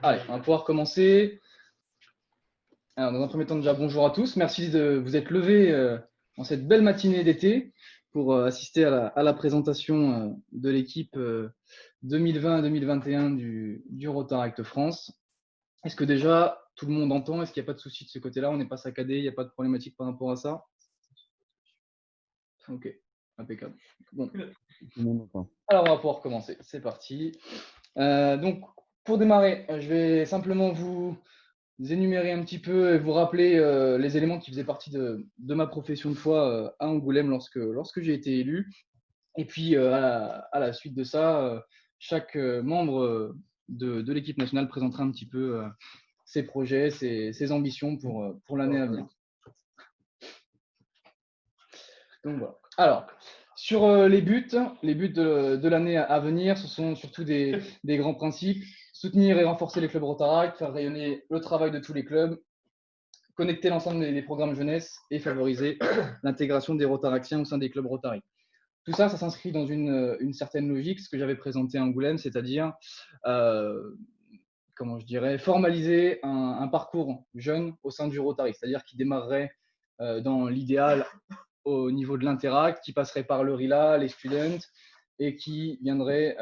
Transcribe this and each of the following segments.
Allez, on va pouvoir commencer. Alors, dans un premier temps, déjà, bonjour à tous. Merci de vous être levés en cette belle matinée d'été pour assister à la présentation de l'équipe 2020-2021 du Rotaract France. Est-ce que déjà, tout le monde entend? Est-ce qu'il n'y a pas de souci de ce côté-là? On n'est pas saccadé? Il n'y a pas de problématique par rapport à ça? Ok, impeccable. Bon. Alors, on va pouvoir commencer. C'est parti. Donc, pour démarrer, je vais simplement vous énumérer un petit peu et vous rappeler les éléments qui faisaient partie de ma profession de foi à Angoulême lorsque j'ai été élu. Et puis, à la suite de ça, chaque membre de l'équipe nationale présentera un petit peu ses projets, ses ambitions pour l'année à venir. Donc voilà. Alors, sur les buts de l'année à venir, ce sont surtout des grands principes. Soutenir et renforcer les clubs Rotaract, faire rayonner le travail de tous les clubs, connecter l'ensemble des programmes jeunesse et favoriser l'intégration des Rotaractiens au sein des clubs Rotary. Tout ça, ça s'inscrit dans une certaine logique, ce que j'avais présenté à Angoulême, c'est-à-dire, comment je dirais, formaliser un parcours jeune au sein du Rotary, c'est-à-dire qui démarrerait dans l'idéal au niveau de l'Interact, qui passerait par le RILA, les students, et qui viendrait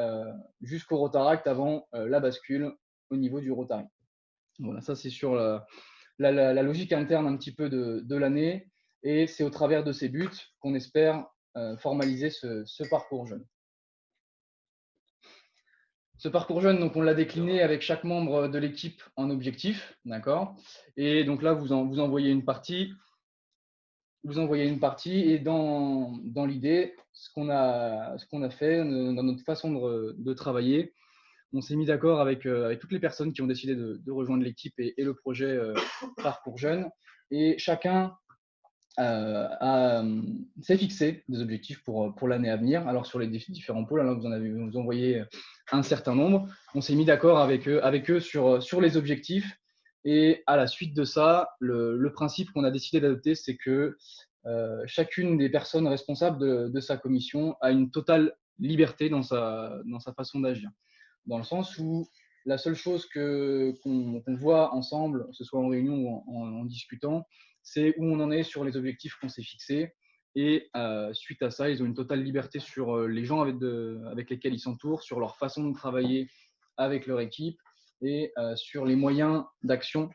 jusqu'au Rotaract avant la bascule au niveau du Rotary. Voilà, ça c'est sur la logique interne un petit peu de l'année, et c'est au travers de ces buts qu'on espère formaliser ce parcours jeune. Ce parcours jeune, donc on l'a décliné avec chaque membre de l'équipe en objectif, d'accord. Et donc là, vous envoyez une partie. Et dans l'idée, ce qu'on a fait dans notre façon de travailler, on s'est mis d'accord avec toutes les personnes qui ont décidé de rejoindre l'équipe et le projet Parcours Jeune. Et chacun s'est fixé des objectifs pour l'année à venir. Alors sur les différents pôles, alors vous envoyez un certain nombre. On s'est mis d'accord avec eux sur les objectifs. Et à la suite de ça, le principe qu'on a décidé d'adopter, c'est que chacune des personnes responsables de sa commission a une totale liberté dans sa façon d'agir. Dans le sens où la seule chose qu'on voit ensemble, que ce soit en réunion ou en discutant, c'est où on en est sur les objectifs qu'on s'est fixés. Et suite à ça, ils ont une totale liberté sur les gens avec lesquels ils s'entourent, sur leur façon de travailler avec leur équipe et sur les moyens d'action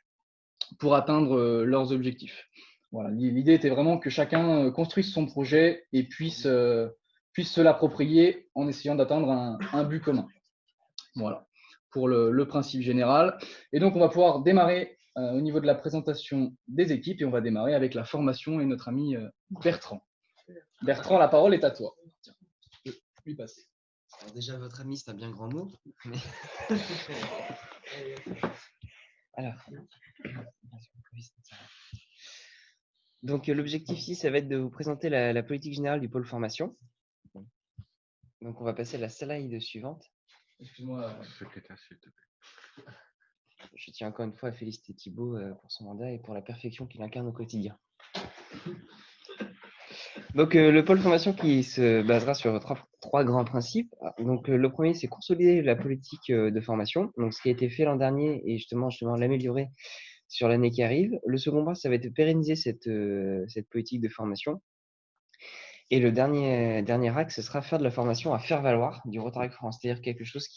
pour atteindre leurs objectifs. Voilà. L'idée était vraiment que chacun construise son projet et puisse se l'approprier en essayant d'atteindre un but commun. Voilà, pour le principe général. Et donc, on va pouvoir démarrer au niveau de la présentation des équipes et on va démarrer avec la formation et notre ami Bertrand. Bertrand, la parole est à toi. Tiens, je peux lui passer. Alors déjà, votre ami, c'est un bien grand mot. Mais... Alors, donc l'objectif ici, ça va être de vous présenter la politique générale du pôle formation. Donc, on va passer à la slide suivante. Excuse-moi. Secrétaire, s'il te plaît. Je tiens encore une fois à féliciter Thibaut pour son mandat et pour la perfection qu'il incarne au quotidien. Donc, le pôle formation qui se basera sur trois grands principes. Donc, le premier, c'est consolider la politique de formation. Donc, ce qui a été fait l'an dernier et justement l'améliorer sur l'année qui arrive. Le second point, ça va être de pérenniser cette politique de formation. Et le dernier axe, ce sera faire de la formation à faire valoir du Rotaract France, c'est-à-dire quelque chose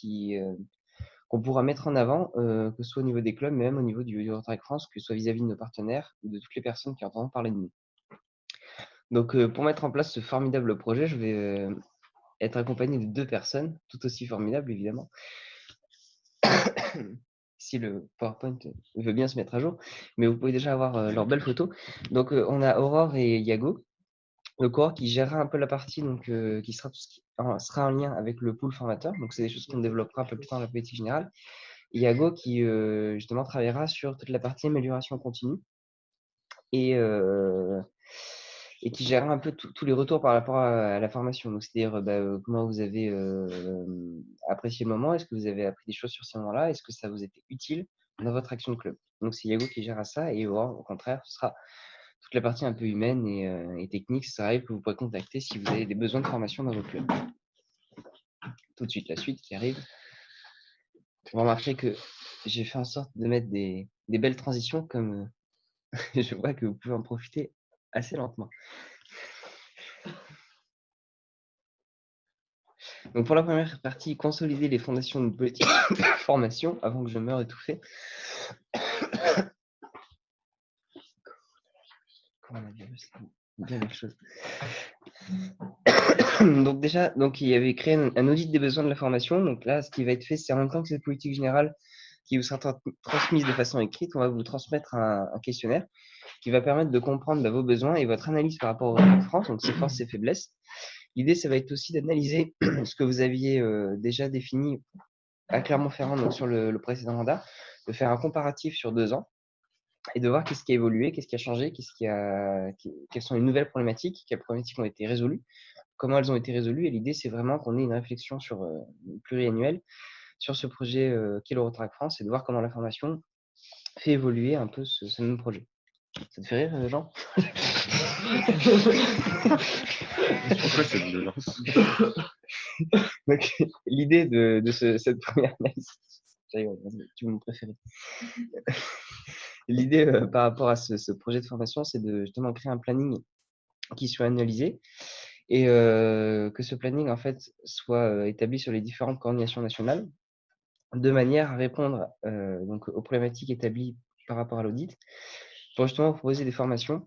qu'on pourra mettre en avant, que ce soit au niveau des clubs, mais même au niveau du Rotaract France, que ce soit vis-à-vis de nos partenaires ou de toutes les personnes qui entendent parler de nous. Donc, pour mettre en place ce formidable projet, je vais être accompagné de 2 personnes, tout aussi formidables, évidemment. Si le PowerPoint veut bien se mettre à jour, mais vous pouvez déjà avoir leurs belles photos. Donc, on a Aurore et Yago. Donc, Aurore qui gérera un peu la partie qui sera en lien avec le pool formateur. Donc, c'est des choses qu'on développera un peu plus tard dans la politique générale. Et Yago qui, justement, travaillera sur toute la partie amélioration continue et qui gérera un peu tous les retours par rapport à la formation. Donc, c'est-à-dire comment vous avez apprécié le moment, est-ce que vous avez appris des choses sur ce moment-là, est-ce que ça vous était utile dans votre action de club. Donc, c'est Yago qui gère ça et Aurore, au contraire, ce sera toute la partie un peu humaine et technique. Ça arrive que vous pourrez contacter si vous avez des besoins de formation dans votre club. Tout de suite, la suite qui arrive. Vous remarquerez que j'ai fait en sorte de mettre des belles transitions comme je vois que vous pouvez en profiter assez lentement. Donc pour la première partie, consolider les fondations d'une politique de formation avant que je meure étouffé. Coronavirus, bien des choses. Donc déjà, il y avait créé un audit des besoins de la formation. Donc là, ce qui va être fait, c'est en même temps que cette politique générale qui vous sera transmise de façon écrite, on va vous transmettre un questionnaire qui va permettre de comprendre vos besoins et votre analyse par rapport à France, donc ses forces et faiblesses. L'idée, ça va être aussi d'analyser ce que vous aviez déjà défini à Clermont-Ferrand, donc sur le précédent mandat, de faire un comparatif sur 2 ans et de voir qu'est-ce qui a évolué, qu'est-ce qui a changé, quelles sont les nouvelles problématiques, quelles problématiques ont été résolues, comment elles ont été résolues. Et l'idée, c'est vraiment qu'on ait une réflexion pluriannuelle sur ce projet qu'est l'Eurotrack France et de voir comment la formation fait évoluer un peu ce même projet. Ça te fait rire, Jean? Pourquoi cette violence? Donc, l'idée de cette première analyse, tu me préférais. L'idée par rapport à ce projet de formation, c'est de justement créer un planning qui soit analysé et que ce planning en fait soit établi sur les différentes coordinations nationales de manière à répondre donc aux problématiques établies par rapport à l'audit pour justement proposer des formations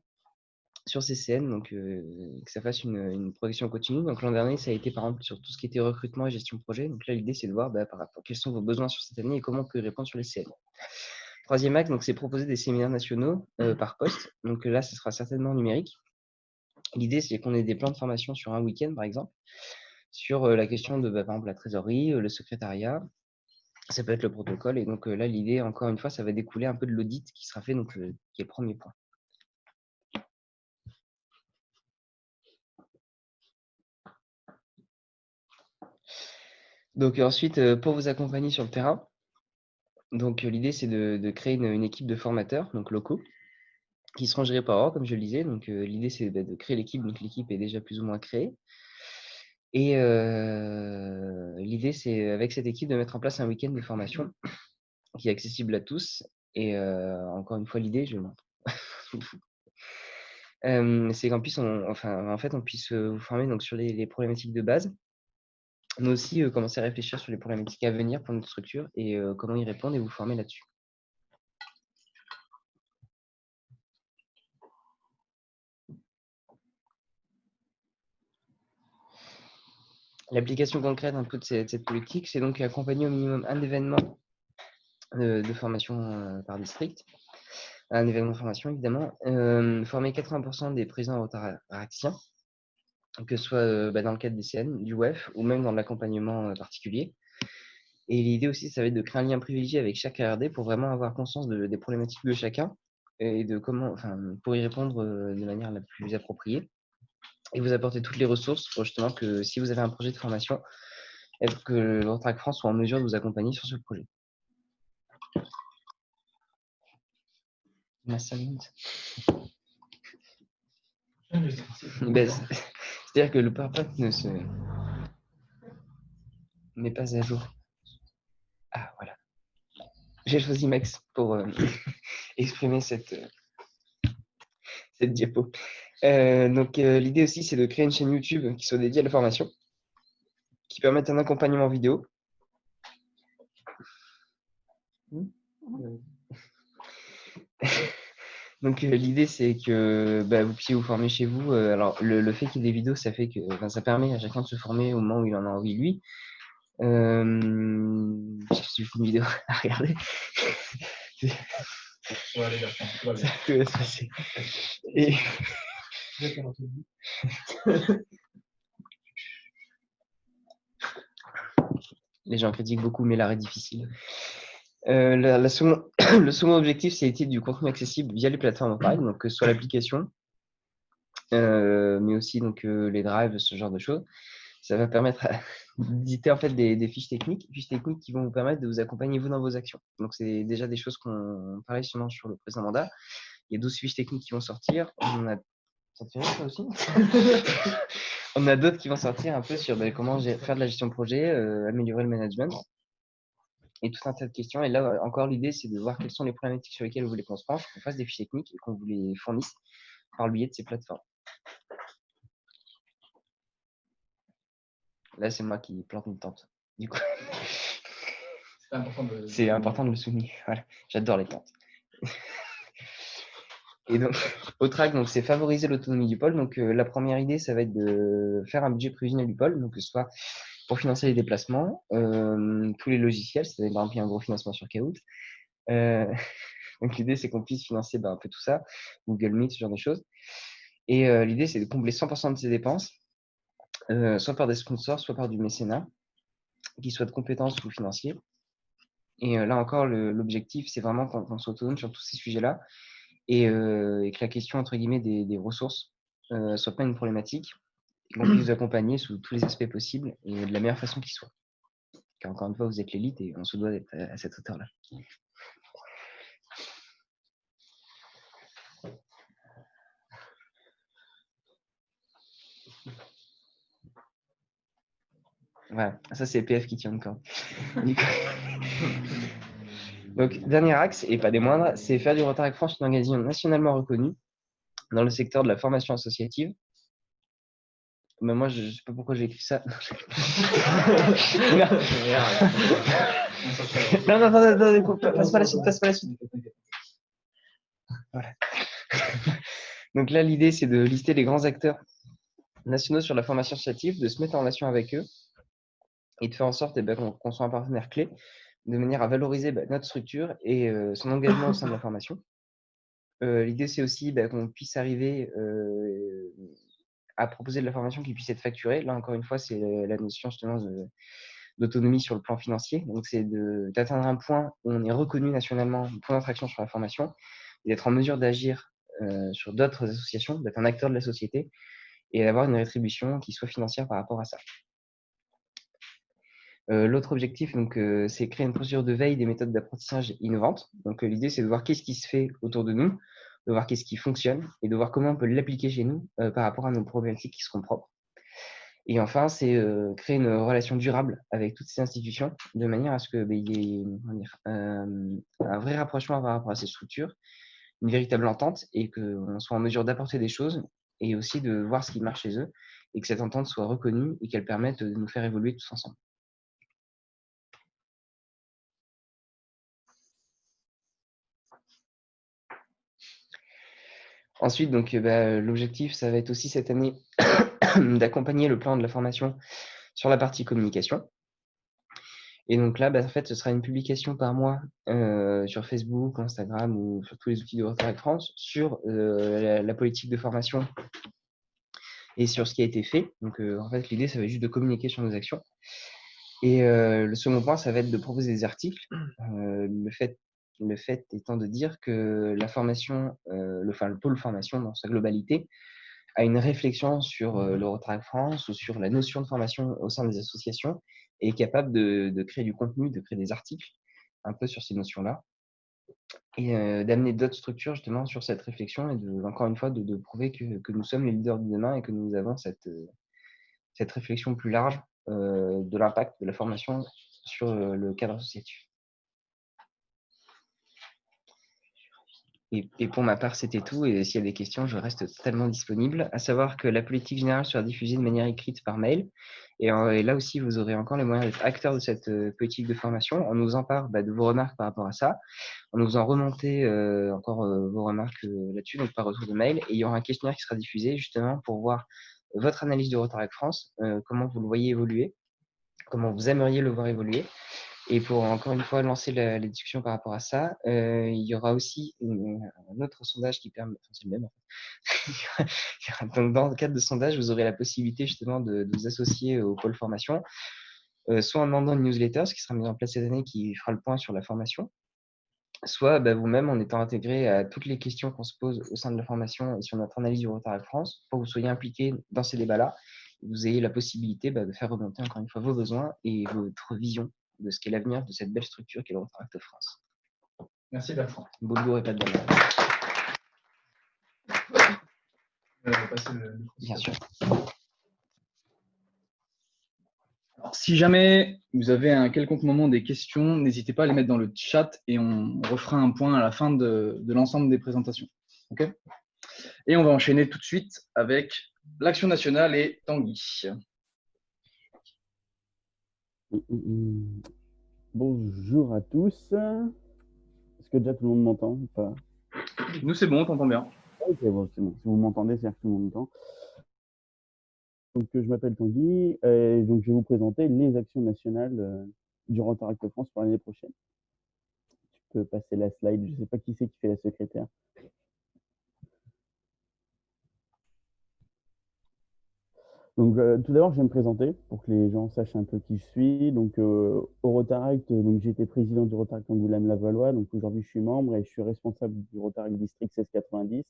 sur CCN, donc que ça fasse une progression continue. Donc l'an dernier, ça a été par exemple sur tout ce qui était recrutement et gestion de projet. Donc là, l'idée, c'est de voir par rapport, quels sont vos besoins sur cette année et comment on peut y répondre sur les CN. Troisième axe, donc c'est proposer des séminaires nationaux par poste. Donc là, ce sera certainement numérique. L'idée, c'est qu'on ait des plans de formation sur un week-end, par exemple, sur la question de, par exemple, la trésorerie, le secrétariat. Ça peut être le protocole. Et donc là, l'idée, encore une fois, ça va découler un peu de l'audit qui sera fait, donc qui est le premier point. Donc ensuite, pour vous accompagner sur le terrain, donc l'idée, c'est de créer une équipe de formateurs donc locaux qui seront gérés par ordre, comme je le disais. Donc l'idée, c'est de créer l'équipe. Donc l'équipe est déjà plus ou moins créée. Et l'idée, c'est avec cette équipe de mettre en place un week-end de formation qui est accessible à tous. Et encore une fois, l'idée, je le montre. C'est qu'en puisse, on puisse vous former donc, sur les problématiques de base, mais aussi commencer à réfléchir sur les problématiques à venir pour notre structure et comment y répondre et vous former là-dessus. L'application concrète un peu de cette politique, c'est donc accompagner au minimum un événement de formation par district, un événement de formation évidemment, former 80% des présidents rotaractiens, que ce soit dans le cadre des CN, du WEF ou même dans l'accompagnement particulier. Et l'idée aussi, ça va être de créer un lien privilégié avec chaque ARD pour vraiment avoir conscience des problématiques de chacun et de comment, pour y répondre de manière la plus appropriée. Et vous apporter toutes les ressources pour justement que si vous avez un projet de formation, que l'Eurotrack France soit en mesure de vous accompagner sur ce projet. C'est-à-dire que le PowerPoint ne se met pas à jour. Ah, voilà. J'ai choisi Max pour exprimer cette diapo. Donc, l'idée aussi, c'est de créer une chaîne YouTube qui soit dédiée à la formation, qui permette un accompagnement vidéo. Donc, l'idée, c'est que vous puissiez vous former chez vous. Alors, le fait qu'il y ait des vidéos, ça fait que ça permet à chacun de se former au moment où il en a envie, lui. J'ai juste une vidéo à regarder. Ça peut se passer. Et... Les gens critiquent beaucoup, mais l'art est difficile. Le second objectif, c'est d'éditer du contenu accessible via les plateformes en ligne, donc que ce soit l'application, mais aussi donc, les drives, ce genre de choses. Ça va permettre d'éditer en fait des fiches techniques qui vont vous permettre de vous accompagner vous dans vos actions. Donc c'est déjà des choses qu'on parlait justement sur le précédent mandat. Il y a 12 fiches techniques qui vont sortir. Ça te fait rire, ça aussi? On a d'autres qui vont sortir un peu sur comment faire de la gestion de projet, améliorer le management. et tout un tas de questions. Et là, encore, l'idée, c'est de voir quelles sont les problématiques sur lesquelles vous voulez qu'on se penche, qu'on fasse des fiches techniques et qu'on vous les fournisse par le biais de ces plateformes. Là, c'est moi qui plante une tente. Du coup, c'est important de le souligner. Voilà. J'adore les tentes. Et donc, autre axe, c'est favoriser l'autonomie du pôle. Donc, la première idée, ça va être de faire un budget prévisionnel du pôle, donc que ce soit pour financer les déplacements, tous les logiciels, c'est-à-dire par exemple un gros financement sur Kahoot. Donc, l'idée, c'est qu'on puisse financer un peu tout ça, Google Meet, ce genre de choses. Et l'idée, c'est de combler 100% de ces dépenses, soit par des sponsors, soit par du mécénat, qui soit de compétences ou financiers. Et là encore, l'objectif, c'est vraiment qu'on soit autonome sur tous ces sujets-là et que la question, entre guillemets, des ressources soit pas une problématique et qu'on puisse vous accompagner sous tous les aspects possibles et de la meilleure façon qui soit. Car encore une fois, vous êtes l'élite et on se doit d'être à cette hauteur-là. Voilà, ça c'est PF qui tient le corps. Donc, dernier axe, et pas des moindres, c'est faire du Rotaract France une organisation nationalement reconnue dans le secteur de la formation associative. Mais moi, je ne sais pas pourquoi j'ai écrit ça. Non, attendez, passe pas la suite. Voilà. Donc là, l'idée, c'est de lister les grands acteurs nationaux sur la formation associative, de se mettre en relation avec eux et de faire en sorte qu'on soit un partenaire clé de manière à valoriser notre structure et son engagement au sein de la formation. L'idée, c'est aussi qu'on puisse arriver à proposer de la formation qui puisse être facturée. Là, encore une fois, c'est la notion justement d'autonomie sur le plan financier. Donc, c'est d'atteindre un point où on est reconnu nationalement, un point d'attraction sur la formation, et d'être en mesure d'agir sur d'autres associations, d'être un acteur de la société et d'avoir une rétribution qui soit financière par rapport à ça. L'autre objectif, c'est créer une procédure de veille des méthodes d'apprentissage innovantes. Donc, l'idée, c'est de voir qu'est-ce qui se fait autour de nous, de voir qu'est-ce qui fonctionne et de voir comment on peut l'appliquer chez nous par rapport à nos problématiques qui seront propres. Et enfin, c'est créer une relation durable avec toutes ces institutions de manière à ce qu'il y ait un vrai rapprochement par rapport à ces structures, une véritable entente et qu'on soit en mesure d'apporter des choses et aussi de voir ce qui marche chez eux et que cette entente soit reconnue et qu'elle permette de nous faire évoluer tous ensemble. Ensuite, l'objectif, ça va être aussi cette année d'accompagner le plan de la formation sur la partie communication. Et donc là, en fait, ce sera une publication par mois sur Facebook, Instagram ou sur tous les outils de Rotaract France sur la politique de formation et sur ce qui a été fait. Donc, en fait, l'idée, ça va être juste de communiquer sur nos actions. Et le second point, ça va être de proposer des articles. Le fait étant de dire que la formation, le pôle formation dans sa globalité, a une réflexion sur le Rotaract France ou sur la notion de formation au sein des associations et est capable de créer du contenu, de créer des articles un peu sur ces notions-là et d'amener d'autres structures justement sur cette réflexion et encore une fois de prouver que nous sommes les leaders de demain et que nous avons cette réflexion plus large de l'impact de la formation sur le cadre associatif. Et pour ma part, c'était tout. Et s'il y a des questions, je reste totalement disponible. À savoir que la politique générale sera diffusée de manière écrite par mail. Et là aussi, vous aurez encore les moyens d'être acteur de cette politique de formation. On nous empare de vos remarques par rapport à ça. On nous en remonter encore vos remarques là-dessus, donc par retour de mail. Et il y aura un questionnaire qui sera diffusé justement pour voir votre analyse de Rotaract France, comment vous le voyez évoluer, comment vous aimeriez le voir évoluer. Et pour encore une fois lancer la discussion par rapport à ça, il y aura aussi un autre sondage qui permet, enfin c'est le même en fait. Donc dans le cadre de sondage, vous aurez la possibilité justement de vous associer au pôle formation, soit en demandant une newsletter, ce qui sera mis en place cette année, qui fera le point sur la formation, soit vous-même en étant intégré à toutes les questions qu'on se pose au sein de la formation et sur notre analyse du Rotaract France, pour que vous soyez impliqué dans ces débats-là, vous ayez la possibilité de faire remonter encore une fois vos besoins et votre vision de ce qu'est l'avenir de cette belle structure qu'est le Rotaract France. Merci Bertrand. Bonjour et pas de balle. On va passer le Bien sûr. Alors, si jamais vous avez à un quelconque moment des questions, n'hésitez pas à les mettre dans le chat et on refera un point à la fin de l'ensemble des présentations. Okay, et on va enchaîner tout de suite avec l'Action nationale et Tanguy. Bonjour à tous. Est-ce que déjà tout le monde m'entend ou pas? Nous, c'est bon, on t'entend bien. Ok, bon, c'est bon. Si vous m'entendez, c'est-à-dire que tout le monde m'entend. Donc, je m'appelle Tanguy et donc je vais vous présenter les actions nationales du Rotaract France pour l'année prochaine. Tu peux passer la slide. Je ne sais pas qui c'est qui fait la secrétaire. Donc, tout d'abord, je vais me présenter pour que les gens sachent un peu qui je suis. Donc, au Rotaract, donc j'ai été président du Rotaract Angoulême-Lavallois. Donc, aujourd'hui, je suis membre et je suis responsable du Rotaract District 1690,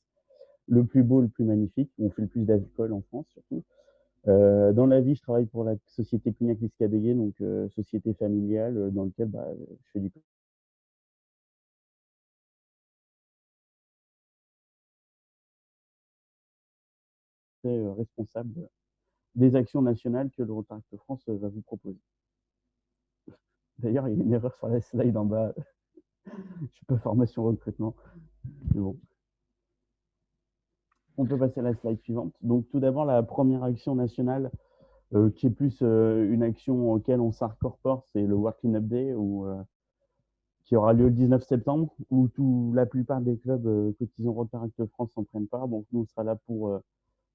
le plus beau, le plus magnifique, où on fait le plus d'alcool en France, surtout. Dans la vie, je travaille pour la société Cognac-Liscabéguet, donc société familiale, dans laquelle je fais du responsable des actions nationales que le Rotaract France va vous proposer. D'ailleurs, il y a une erreur sur la slide en bas. Je suis pas formation recrutement, mais bon. On peut passer à la slide suivante. Donc, tout d'abord, la première action nationale, qui est plus une action auquel on s'incorpore, c'est le World Cleanup Day, qui aura lieu le 19 septembre, où la plupart des clubs cotisants Rotaract France en prennent part. Donc, nous, on sera là pour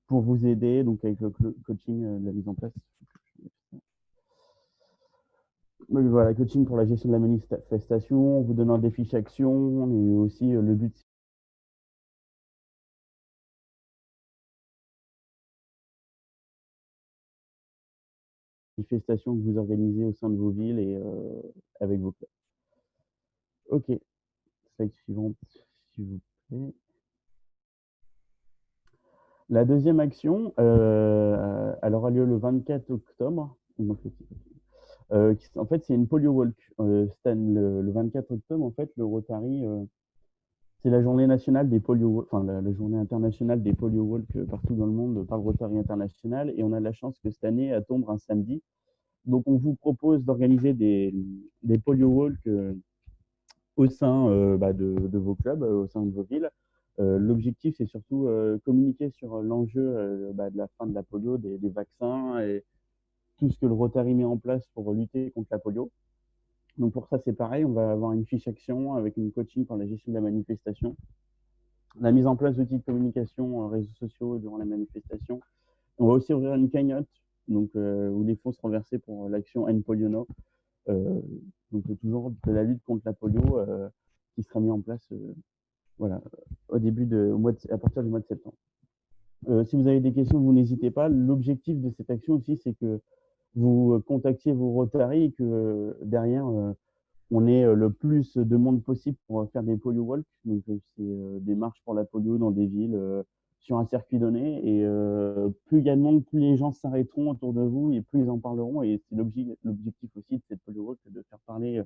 vous aider, donc avec le coaching de la mise en place. Donc, voilà, coaching pour la gestion de la manifestation, vous donnant des fiches actions, et aussi le but, manifestations que vous organisez au sein de vos villes et avec vos clubs. Ok, slide suivante, s'il vous plaît. La deuxième action, elle aura lieu le 24 octobre. En fait, c'est une polio walk. Le 24 octobre, en fait, le Rotary, c'est la journée nationale des polio, enfin la journée internationale des polio walk partout dans le monde par le Rotary International. Et on a la chance que cette année, elle tombe un samedi. Donc, on vous propose d'organiser des polio walk au sein de vos clubs, au sein de vos villes. L'objectif, c'est surtout communiquer sur l'enjeu de la fin de la polio, des vaccins et tout ce que le Rotary met en place pour lutter contre la polio. Donc pour ça, c'est pareil, on va avoir une fiche action avec une coaching pour la gestion de la manifestation, la mise en place d'outils de communication, réseaux sociaux durant la manifestation. On va aussi ouvrir une cagnotte donc, où les fonds seront versés pour l'action End Polio No. Donc toujours de la lutte contre la polio qui sera mis en place voilà, à partir du mois de septembre. Si vous avez des questions, vous n'hésitez pas. L'objectif de cette action aussi, c'est que vous contactiez vos Rotary et que derrière, on ait le plus de monde possible pour faire des polio walks. Donc, c'est des marches pour la polio dans des villes sur un circuit donné. Et plus il y a de monde, plus les gens s'arrêteront autour de vous et plus ils en parleront. Et c'est l'objectif aussi de cette polio walk, de faire parler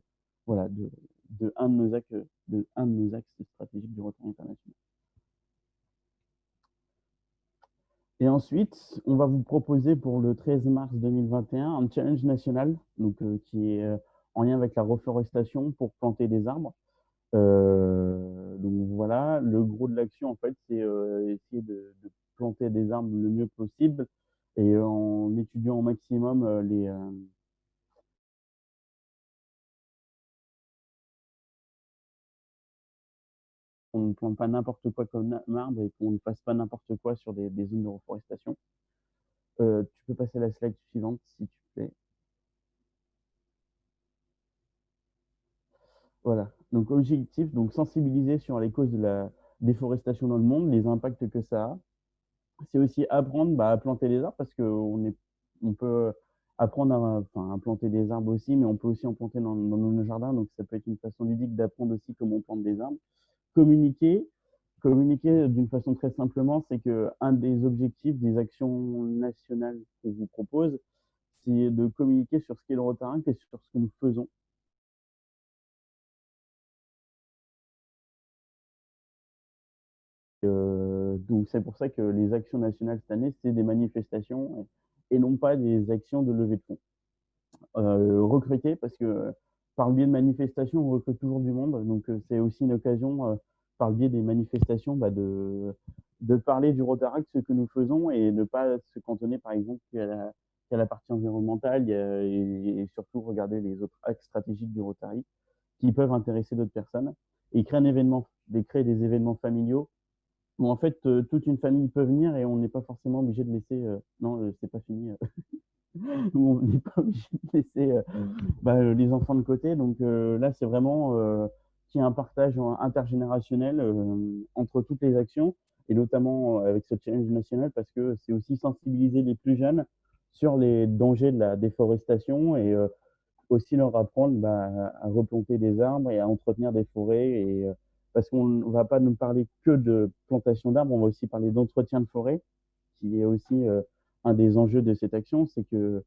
voilà, de un de nos axes stratégiques du Rotary international. Et ensuite, on va vous proposer pour le 13 mars 2021 un challenge national donc, qui est en lien avec la reforestation pour planter des arbres. Donc voilà, le gros de l'action, en fait, c'est essayer de planter des arbres le mieux possible et en étudiant au maximum on ne plante pas n'importe quoi comme arbre et qu'on ne fasse pas n'importe quoi sur des zones de reforestation. Tu peux passer à la slide suivante, si tu plais. Voilà. Donc, objectif, donc sensibiliser sur les causes de la déforestation dans le monde, les impacts que ça a. C'est aussi apprendre à planter des arbres parce qu'on peut apprendre à planter des arbres aussi, mais on peut aussi en planter dans nos jardins. Donc, ça peut être une façon ludique d'apprendre aussi comment on plante des arbres. Communiquer. Communiquer d'une façon très simplement, c'est qu'un des objectifs des actions nationales qu'on vous propose, c'est de communiquer sur ce qu'est le Rotaract et sur ce que nous faisons. Donc c'est pour ça que les actions nationales cette année, c'est des manifestations et non pas des actions de levée de fonds. recruter parce que par le biais de manifestations, on recrute toujours du monde. Donc, c'est aussi une occasion, par le biais des manifestations, de parler du Rotaract, ce que nous faisons et ne pas se cantonner, par exemple, qu'à la partie environnementale et surtout regarder les autres axes stratégiques du Rotary qui peuvent intéresser d'autres personnes. Et créer des événements familiaux où en fait toute une famille peut venir et on n'est pas forcément obligé de laisser. Non, c'est pas fini. Où on n'est pas obligé de laisser les enfants de côté. Donc là, c'est vraiment qu'il y a un partage intergénérationnel entre toutes les actions et notamment avec ce challenge national parce que c'est aussi sensibiliser les plus jeunes sur les dangers de la déforestation et aussi leur apprendre à replanter des arbres et à entretenir des forêts. Parce qu'on ne va pas nous parler que de plantation d'arbres, on va aussi parler d'entretien de forêt, qui est aussi un des enjeux de cette action, c'est que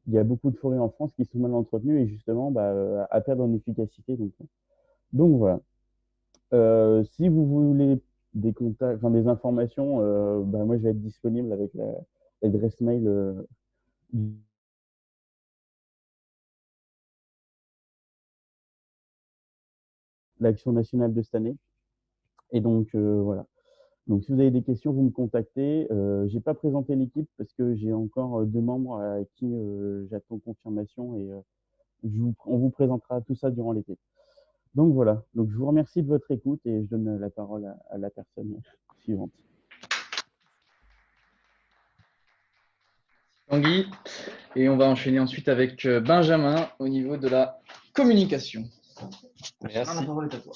il y a beaucoup de forêts en France qui sont mal entretenues et justement à perdre en efficacité. Donc voilà. Si vous voulez des contacts, enfin, des informations, moi je vais être disponible avec l'adresse mail de l'action nationale de cette année. Et donc voilà. Donc si vous avez des questions, vous me contactez. J'ai pas présenté l'équipe parce que j'ai encore deux membres à qui j'attends confirmation et on vous présentera tout ça durant l'été. Donc voilà, donc je vous remercie de votre écoute et je donne la parole à la personne suivante. Tanguy. Et on va enchaîner ensuite avec Benjamin au niveau de la communication. Merci. La parole est à toi.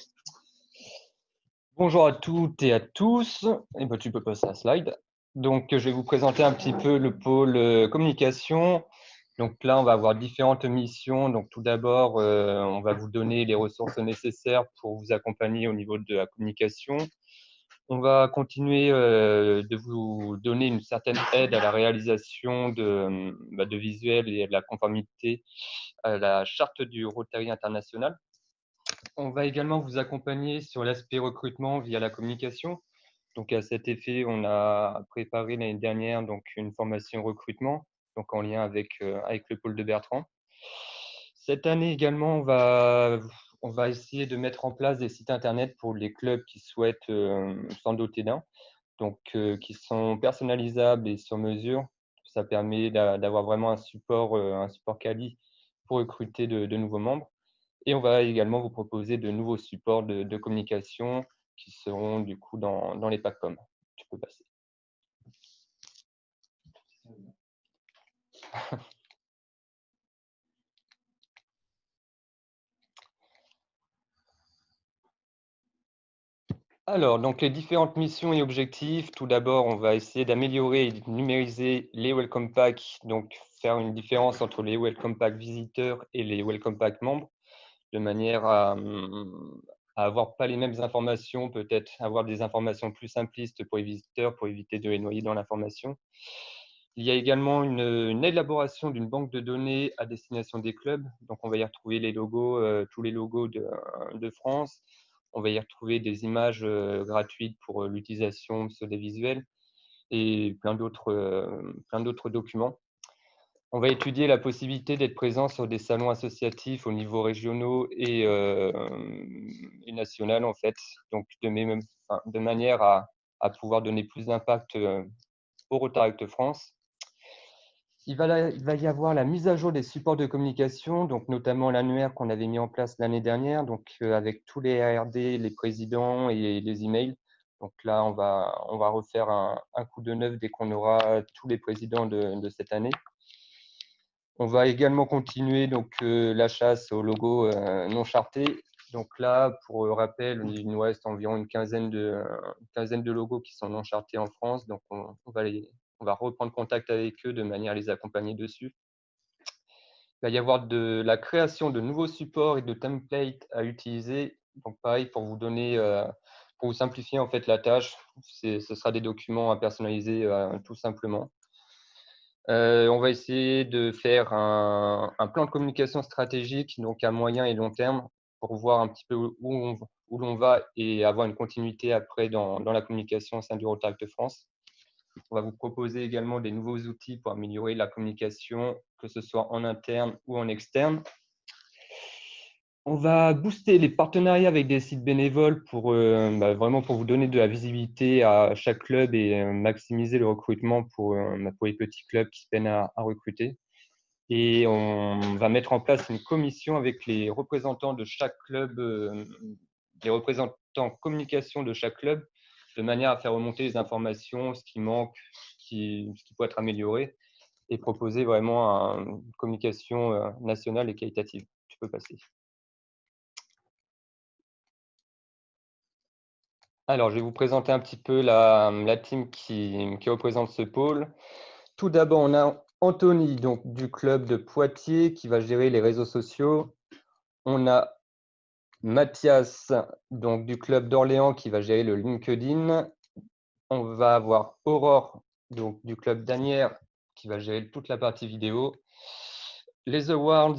Bonjour à toutes et à tous. Et ben, tu peux passer un slide. Donc, je vais vous présenter un petit peu le pôle communication. Donc là, on va avoir différentes missions. Donc, tout d'abord, on va vous donner les ressources nécessaires pour vous accompagner au niveau de la communication. On va continuer de vous donner une certaine aide à la réalisation de visuels et de la conformité à la charte du Rotary International. On va également vous accompagner sur l'aspect recrutement via la communication. Donc à cet effet, on a préparé l'année dernière donc une formation recrutement, donc en lien avec le pôle de Bertrand. Cette année également, on va essayer de mettre en place des sites internet pour les clubs qui souhaitent s'en doter d'un, donc qui sont personnalisables et sur mesure. Ça permet d'avoir vraiment un support quali pour recruter de nouveaux membres. Et on va également vous proposer de nouveaux supports de communication qui seront du coup dans les PACCOM. Tu peux passer. Alors, donc les différentes missions et objectifs. Tout d'abord, on va essayer d'améliorer et de numériser les Welcome Packs, donc faire une différence entre les Welcome Pack visiteurs et les Welcome Pack membres, de manière à avoir pas les mêmes informations, peut-être avoir des informations plus simplistes pour les visiteurs, pour éviter de les noyer dans l'information. Il y a également une élaboration d'une banque de données à destination des clubs. Donc, on va y retrouver les logos, tous les logos de France. On va y retrouver des images gratuites pour l'utilisation sur des visuels et plein d'autres documents. On va étudier la possibilité d'être présent sur des salons associatifs au niveau régionaux et national, en fait. Donc, de manière à pouvoir donner plus d'impact au Rotaract France. Il va y avoir la mise à jour des supports de communication, donc notamment l'annuaire qu'on avait mis en place l'année dernière, donc avec tous les ARD, les présidents et les emails. Donc là, on va refaire un coup de neuf dès qu'on aura tous les présidents de cette année. On va également continuer donc la chasse au logo non charté. Donc là, pour rappel, il nous reste environ une quinzaine de logos qui sont non chartés en France. Donc on va reprendre contact avec eux de manière à les accompagner dessus. Il va y avoir de la création de nouveaux supports et de templates à utiliser. Donc pareil, pour vous simplifier en fait la tâche, ce sera des documents à personnaliser tout simplement. On va essayer de faire un plan de communication stratégique, donc à moyen et long terme, pour voir un petit peu où l'on va et avoir une continuité après dans la communication au sein du Rotaract France. On va vous proposer également des nouveaux outils pour améliorer la communication, que ce soit en interne ou en externe. On va booster les partenariats avec des sites bénévoles pour vraiment pour vous donner de la visibilité à chaque club et maximiser le recrutement pour les petits clubs qui peinent à recruter. Et on va mettre en place une commission avec les représentants de chaque club, les représentants communication de chaque club, de manière à faire remonter les informations, ce qui manque, ce qui peut être amélioré, et proposer vraiment une communication nationale et qualitative. Tu peux passer. Alors, je vais vous présenter un petit peu la team qui représente ce pôle. Tout d'abord, on a Anthony, donc, du club de Poitiers, qui va gérer les réseaux sociaux. On a Mathias, donc, du club d'Orléans, qui va gérer le LinkedIn. On va avoir Aurore, donc, du club d'Asnières, qui va gérer toute la partie vidéo. Les awards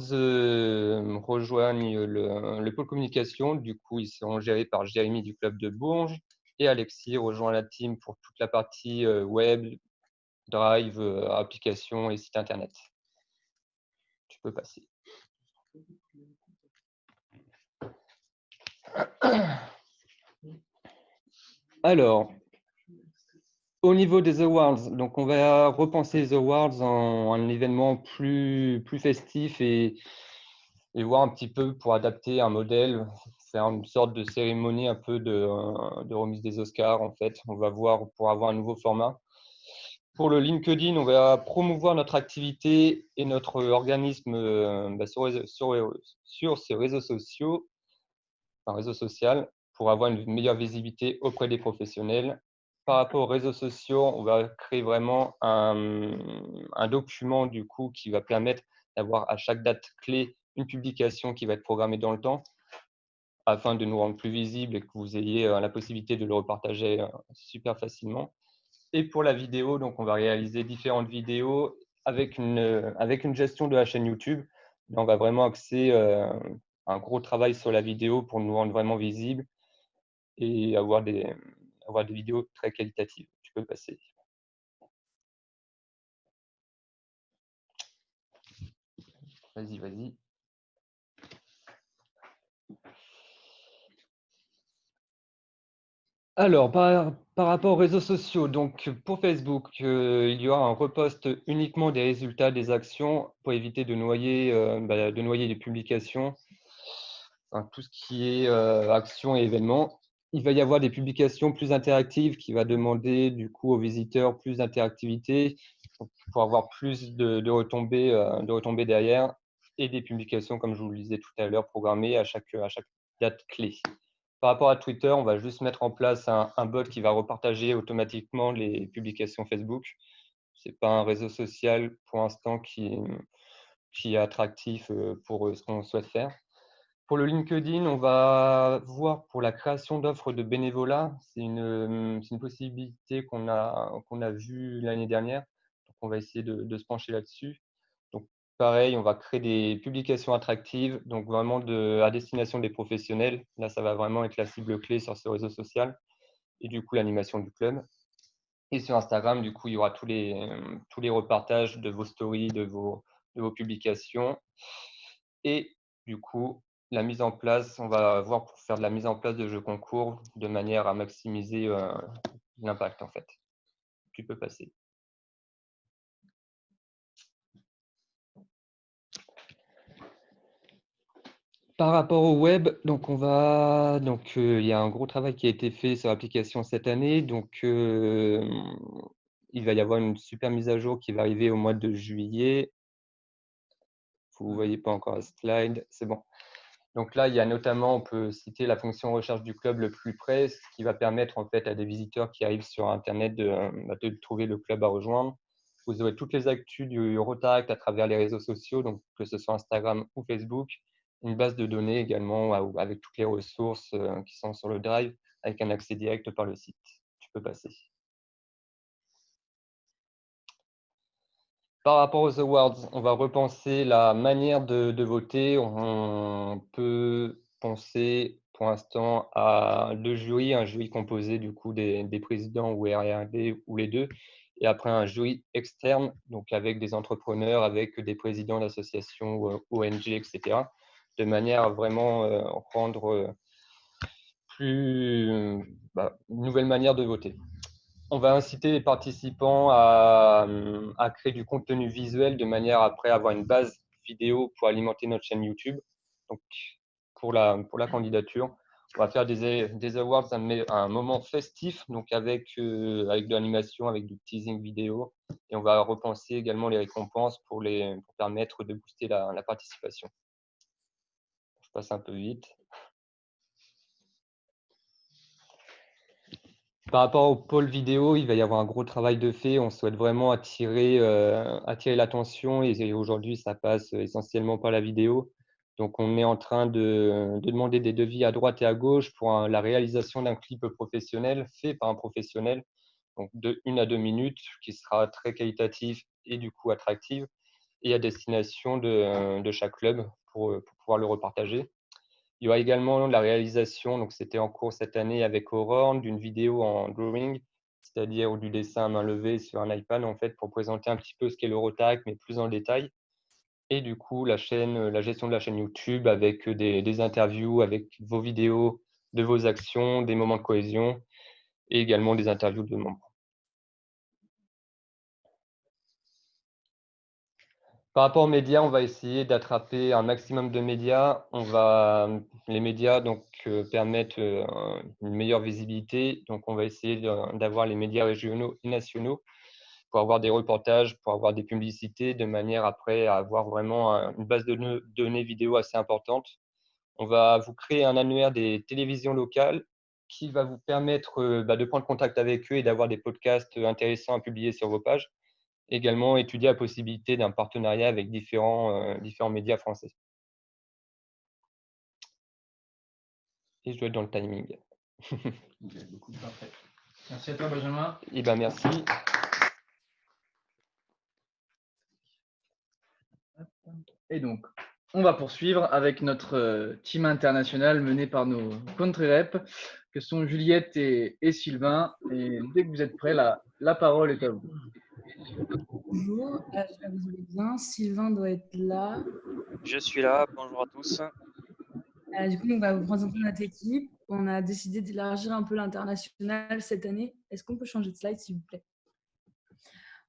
rejoignent le pôle communication. Du coup, ils seront gérés par Jérémy du club de Bourges. Et Alexis rejoint la team pour toute la partie web, drive, application et site internet. Tu peux passer. Alors, au niveau des awards, donc on va repenser les awards en un événement plus festif et voir un petit peu pour adapter un modèle, faire une sorte de cérémonie un peu de remise des Oscars en fait. On va voir pour avoir un nouveau format. Pour le LinkedIn, on va promouvoir notre activité et notre organisme sur ces réseaux sociaux, un réseau social, pour avoir une meilleure visibilité auprès des professionnels. Par rapport aux réseaux sociaux, on va créer vraiment un document du coup qui va permettre d'avoir à chaque date clé une publication qui va être programmée dans le temps afin de nous rendre plus visibles et que vous ayez la possibilité de le repartager super facilement. Et pour la vidéo, donc on va réaliser différentes vidéos avec une gestion de la chaîne YouTube. Là, on va vraiment axer un gros travail sur la vidéo pour nous rendre vraiment visibles et avoir des vidéos très qualitatives. Tu peux passer. Vas-y, vas-y. Alors, par rapport aux réseaux sociaux, donc pour Facebook, il y aura un repost uniquement des résultats des actions pour éviter de noyer les publications, enfin, tout ce qui est actions et événements. Il va y avoir des publications plus interactives qui va demander du coup aux visiteurs plus d'interactivité pour avoir plus de retombées derrière et des publications, comme je vous le disais tout à l'heure, programmées à chaque date clé. Par rapport à Twitter, on va juste mettre en place un bot qui va repartager automatiquement les publications Facebook. Ce n'est pas un réseau social pour l'instant qui est attractif pour ce qu'on souhaite faire. Pour le LinkedIn, on va voir pour la création d'offres de bénévolat. C'est une possibilité qu'on a vue l'année dernière. Donc, on va essayer de se pencher là-dessus. Donc, pareil, on va créer des publications attractives, donc vraiment à destination des professionnels. Là, ça va vraiment être la cible clé sur ce réseau social et du coup, l'animation du club. Et sur Instagram, du coup, il y aura tous les repartages de vos stories, de vos publications. Et du coup, la mise en place, on va voir pour faire de la mise en place de jeux concours de manière à maximiser l'impact en fait. Tu peux passer. Par rapport au web, donc il y a un gros travail qui a été fait sur l'application cette année. Donc il va y avoir une super mise à jour qui va arriver au mois de juillet. Vous ne voyez pas encore la slide, c'est bon. Donc là, il y a notamment, on peut citer la fonction recherche du club le plus près, ce qui va permettre en fait à des visiteurs qui arrivent sur Internet de trouver le club à rejoindre. Vous aurez toutes les actus du Rotact à travers les réseaux sociaux, donc que ce soit Instagram ou Facebook. Une base de données également avec toutes les ressources qui sont sur le Drive, avec un accès direct par le site. Tu peux passer. Par rapport aux awards, on va repenser la manière de voter. On peut penser pour l'instant à deux jurys, un jury composé du coup des présidents ou RRD ou les deux, et après un jury externe, donc avec des entrepreneurs, avec des présidents d'associations, ONG, etc., de manière à vraiment rendre une nouvelle manière de voter. On va inciter les participants à créer du contenu visuel de manière après à avoir une base vidéo pour alimenter notre chaîne YouTube. Donc, pour la candidature, on va faire des awards à un moment festif, donc avec de l'animation, avec du teasing vidéo. Et on va repenser également les récompenses pour permettre de booster la participation. Je passe un peu vite. Par rapport au pôle vidéo, il va y avoir un gros travail de fait. On souhaite vraiment attirer l'attention et aujourd'hui, ça passe essentiellement par la vidéo. Donc, on est en train de demander des devis à droite et à gauche pour la réalisation d'un clip professionnel fait par un professionnel, donc de 1 à 2 minutes, qui sera très qualitatif et du coup attractif et à destination de chaque club pour pouvoir le repartager. Il y aura également la réalisation, donc c'était en cours cette année avec Aurore, d'une vidéo en drawing, c'est-à-dire du dessin à main levée sur un iPad, en fait, pour présenter un petit peu ce qu'est l'Eurotac, mais plus en détail. Et du coup, la gestion de la chaîne YouTube avec des interviews, avec vos vidéos de vos actions, des moments de cohésion et également des interviews de membres. Par rapport aux médias, on va essayer d'attraper un maximum de médias. Les médias donc, permettent une meilleure visibilité. Donc, on va essayer d'avoir les médias régionaux et nationaux pour avoir des reportages, pour avoir des publicités, de manière après à avoir vraiment une base de données vidéo assez importante. On va vous créer un annuaire des télévisions locales qui va vous permettre de prendre contact avec eux et d'avoir des podcasts intéressants à publier sur vos pages. Également étudier la possibilité d'un partenariat avec différents médias français. Et je dois être dans le timing. Parfait. Merci à toi, Benjamin. Eh ben, merci. Et donc, on va poursuivre avec notre team international mené par nos country reps, que sont Juliette et Sylvain. Et dès que vous êtes prêts, la parole est à vous. Bonjour, j'espère que vous allez bien. Sylvain doit être là. Je suis là, bonjour à tous. Du coup, on va vous présenter notre équipe. On a décidé d'élargir un peu l'international cette année. Est-ce qu'on peut changer de slide, s'il vous plaît?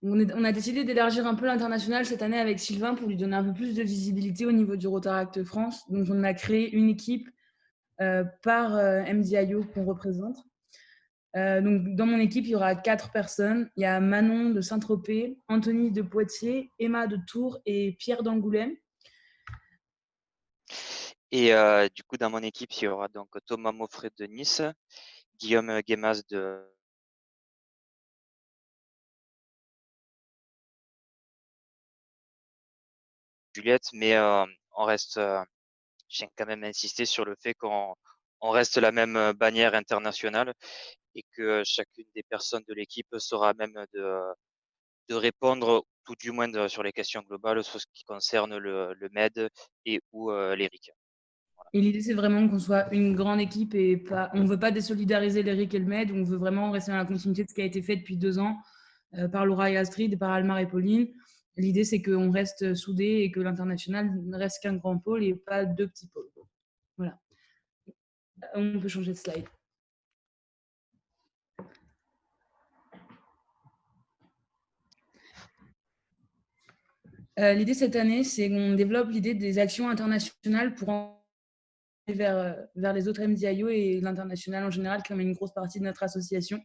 On a décidé d'élargir un peu l'international cette année avec Sylvain pour lui donner un peu plus de visibilité au niveau du Rotaract France. Donc, on a créé une équipe par MDIO qu'on représente. Donc, dans mon équipe, il y aura 4 personnes. Il y a Manon de Saint-Tropez, Anthony de Poitiers, Emma de Tours et Pierre d'Angoulême. Et du coup, dans mon équipe, il y aura donc Thomas Moffret de Nice, Guillaume Guémas de Juliette, mais on reste, je tiens quand même à insister sur le fait qu'on reste la même bannière internationale et que chacune des personnes de l'équipe sera même de répondre, tout du moins sur les questions globales, sur ce qui concerne le MED et ou l'ERIC. Voilà. Et l'idée, c'est vraiment qu'on soit une grande équipe et pas, on ne veut pas désolidariser l'ERIC et le MED, on veut vraiment rester dans la continuité de ce qui a été fait depuis 2 ans par Laura et Astrid, par Almar et Pauline. L'idée, c'est qu'on reste soudés et que l'international ne reste qu'un grand pôle et pas 2 petits pôles. Voilà. On peut changer de slide. L'idée cette année, c'est qu'on développe l'idée des actions internationales pour aller vers les autres MDIO et l'international en général, qui est une grosse partie de notre association.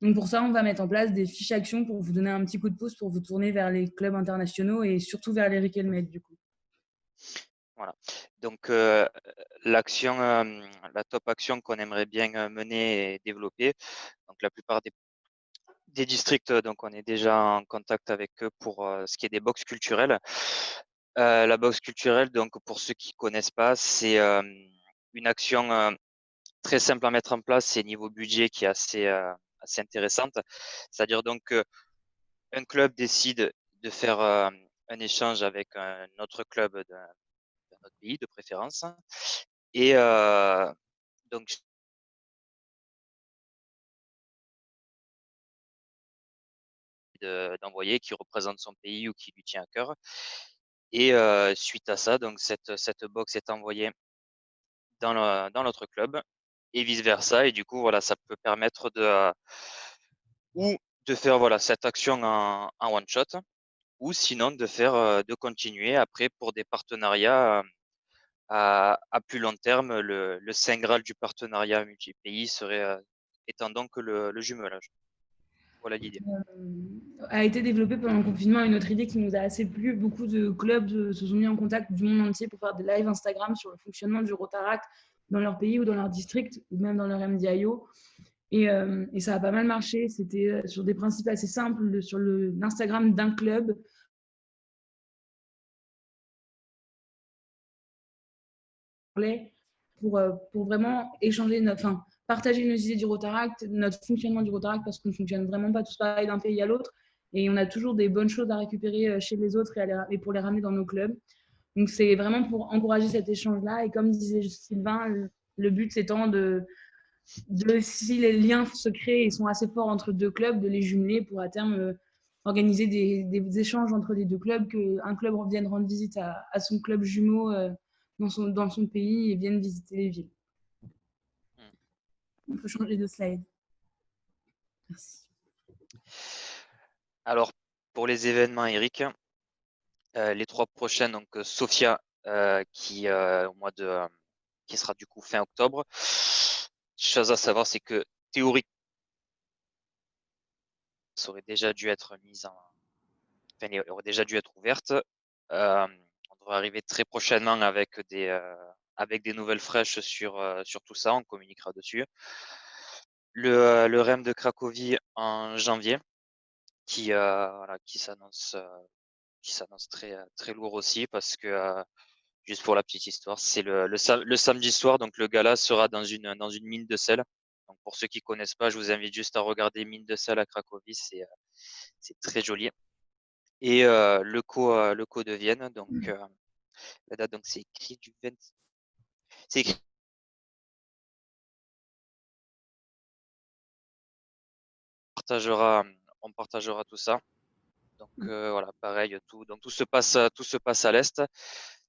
Donc pour ça, on va mettre en place des fiches actions pour vous donner un petit coup de pouce pour vous tourner vers les clubs internationaux et surtout vers l'ERIC et le MED du coup. Voilà. Donc l'action, la top action qu'on aimerait bien mener et développer. Donc la plupart des districts, donc on est déjà en contact avec eux pour ce qui est des box culturelles. La box culturelle, donc pour ceux qui connaissent pas, c'est une action très simple à mettre en place. C'est niveau budget qui est assez intéressante. C'est-à-dire donc un club décide de faire un échange avec un autre club d'un autre pays de préférence. Et donc d'envoyer, qui représente son pays ou qui lui tient à cœur. Et suite à ça, donc cette box est envoyée dans notre club et vice-versa. Et du coup, voilà, ça peut permettre ou de faire voilà, cette action en one-shot, ou sinon de continuer après pour des partenariats à plus long terme. Le saint graal du partenariat multi-pays serait étant donc le jumelage. Voilà l'idée. A été développée pendant le confinement une autre idée qui nous a assez plu. Beaucoup de clubs se sont mis en contact du monde entier pour faire des lives Instagram sur le fonctionnement du Rotaract dans leur pays ou dans leur district ou même dans leur MDIO. Et ça a pas mal marché. C'était sur des principes assez simples, sur l'Instagram d'un club. Pour vraiment échanger partager nos idées du Rotaract, notre fonctionnement du Rotaract, parce qu'on ne fonctionne vraiment pas tous pareil d'un pays à l'autre. Et on a toujours des bonnes choses à récupérer chez les autres et pour les ramener dans nos clubs. Donc, c'est vraiment pour encourager cet échange-là. Et comme disait Sylvain, le but étant si les liens se créent et sont assez forts entre deux clubs, de les jumeler pour à terme organiser des échanges entre les deux clubs, qu'un club vienne rendre visite à son club jumeau dans son pays et vienne visiter les villes. On peut changer de slide. Merci. Alors, pour les événements, Eric, les 3 prochaines, donc Sofia, qui sera du coup fin octobre. Chose à savoir, c'est que théoriquement, ça aurait déjà dû être elle aurait déjà dû être ouverte. On devrait arriver très prochainement avec des nouvelles fraîches sur tout ça. On communiquera dessus. Le REM de Cracovie en janvier, qui s'annonce très très lourd aussi, parce que juste pour la petite histoire, c'est le samedi soir, donc le gala sera dans une mine de sel. Donc pour ceux qui connaissent pas, je vous invite juste à regarder Mine de sel à Cracovie, c'est très joli. Et le co de Vienne, donc la date, donc c'est écrit du 20. C'est écrit. On partagera tout ça. Donc voilà, pareil, tout se passe à l'est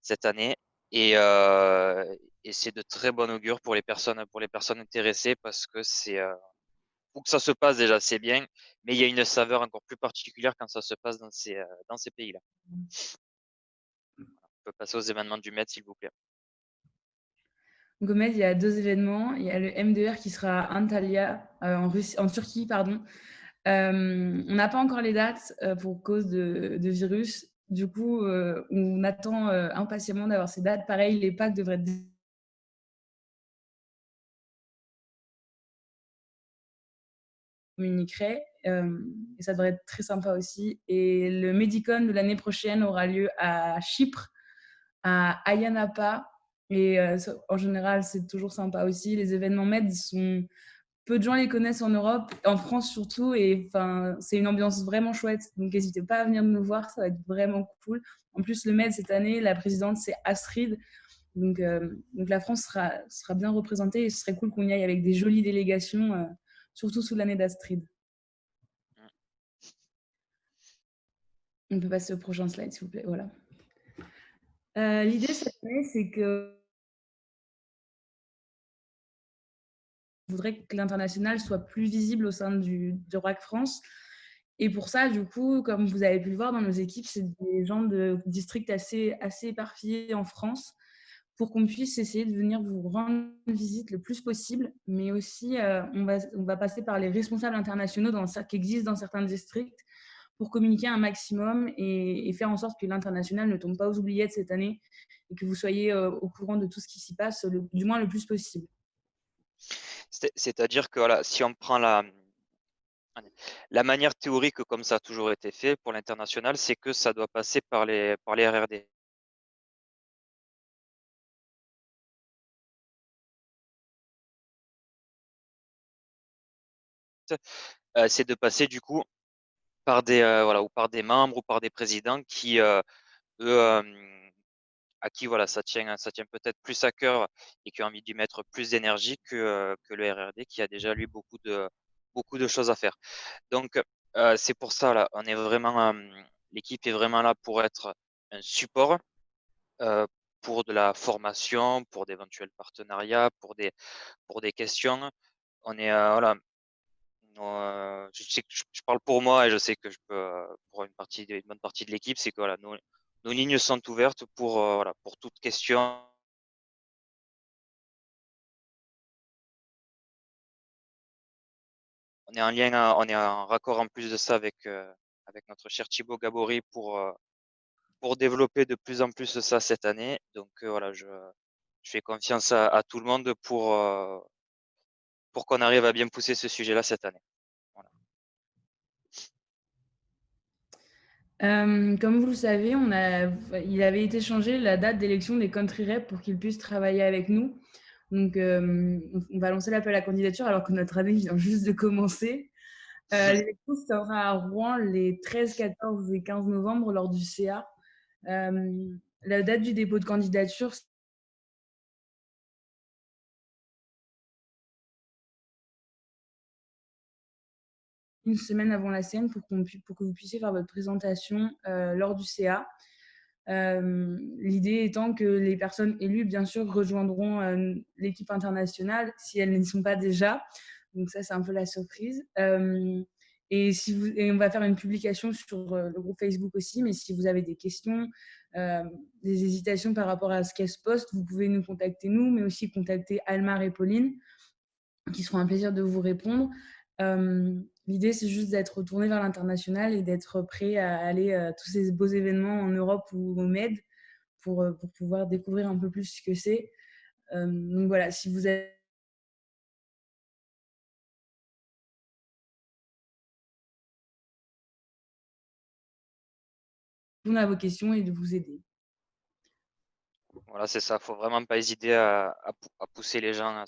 cette année, et c'est de très bon augure pour les personnes intéressées, parce que pour que ça se passe déjà, c'est bien, mais il y a une saveur encore plus particulière quand ça se passe dans ces pays-là. On peut passer aux événements du Med, s'il vous plaît. Donc au Med, il y a 2 événements. Il y a le M2R qui sera à Antalya, en Turquie, pardon. On n'a pas encore les dates pour cause de virus. Du coup, on attend impatiemment d'avoir ces dates. Pareil, les packs devraient être communiquerait. Et ça devrait être très sympa aussi. Et le Medicon de l'année prochaine aura lieu à Chypre, à Ayia Napa. Et en général, c'est toujours sympa aussi. Les événements Med, peu de gens les connaissent en Europe, en France surtout, et c'est une ambiance vraiment chouette. Donc n'hésitez pas à venir nous voir, ça va être vraiment cool. En plus, le Med cette année, la présidente c'est Astrid, donc la France sera bien représentée, et ce serait cool qu'on y aille avec des jolies délégations, surtout sous l'année d'Astrid. On peut passer au prochain slide, s'il vous plaît. Voilà. L'idée cette année, c'est que je voudrais que l'international soit plus visible au sein du RAC France. Et pour ça, du coup, comme vous avez pu le voir dans nos équipes, c'est des gens de districts assez éparpillés en France, pour qu'on puisse essayer de venir vous rendre visite le plus possible. Mais aussi, on va passer par les responsables internationaux qui existent dans certains districts, pour communiquer un maximum et faire en sorte que l'international ne tombe pas aux oubliettes cette année, et que vous soyez au courant de tout ce qui s'y passe, du moins le plus possible. C'est-à-dire que voilà, si on prend la manière théorique comme ça a toujours été fait pour l'international, c'est que ça doit passer par les RRD. C'est de passer du coup par des ou par des membres ou par des présidents qui eux à qui voilà, ça tient peut-être plus à cœur et qui ont envie d'y mettre plus d'énergie que le RRD, qui a déjà lui beaucoup de choses à faire. Donc c'est pour ça, là, l'équipe est vraiment là pour être un support, pour de la formation, pour d'éventuels partenariats, pour des questions. On est, voilà, je sais que je parle pour moi et je sais que je peux, pour une bonne partie de l'équipe, c'est que voilà, nos lignes sont ouvertes pour, voilà, pour toute question. On est en lien, on est en raccord en plus de ça avec notre cher Thibaut Gabory pour développer de plus en plus ça cette année. Donc voilà, je fais confiance à tout le monde pour qu'on arrive à bien pousser ce sujet-là cette année. Voilà. Comme vous le savez, il avait été changé la date d'élection des country reps pour qu'ils puissent travailler avec nous. Donc, on va lancer l'appel à candidature alors que notre année vient juste de commencer. L'élection sera à Rouen les 13, 14 et 15 novembre lors du CA. La date du dépôt de candidature, une semaine avant la scène pour que vous puissiez faire votre présentation lors du CA. L'idée étant que les personnes élues, bien sûr, rejoindront l'équipe internationale si elles n'y sont pas déjà. Donc ça, c'est un peu la surprise. Et on va faire une publication sur le groupe Facebook aussi, mais si vous avez des questions, des hésitations par rapport à ce qu'est ce poste, vous pouvez nous contacter nous, mais aussi contacter Almar et Pauline, qui seront un plaisir de vous répondre. L'idée, c'est juste d'être tourné vers l'international et d'être prêt à aller à tous ces beaux événements en Europe ou au Med pour pouvoir découvrir un peu plus ce que c'est. Donc voilà, si vous avez répondre à vos questions et de vous aider. Voilà, c'est ça. Faut vraiment pas hésiter à pousser les gens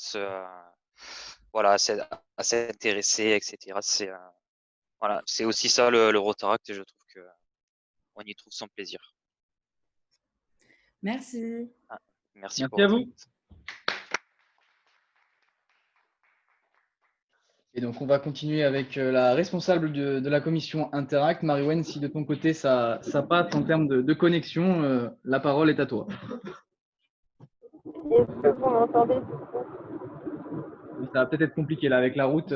voilà, à s'intéresser, etc. Voilà, c'est aussi ça le Rotaract et je trouve que on y trouve son plaisir. Merci. Merci Merci pour à votre vous. écoute. Et donc, on va continuer avec la responsable de la commission Interact. Marie-Wen, si de ton côté, ça passe en termes de connexion, la parole est à toi. Est-ce que vous m'entendez du coup? Oui, ça va peut-être être compliqué là avec la route.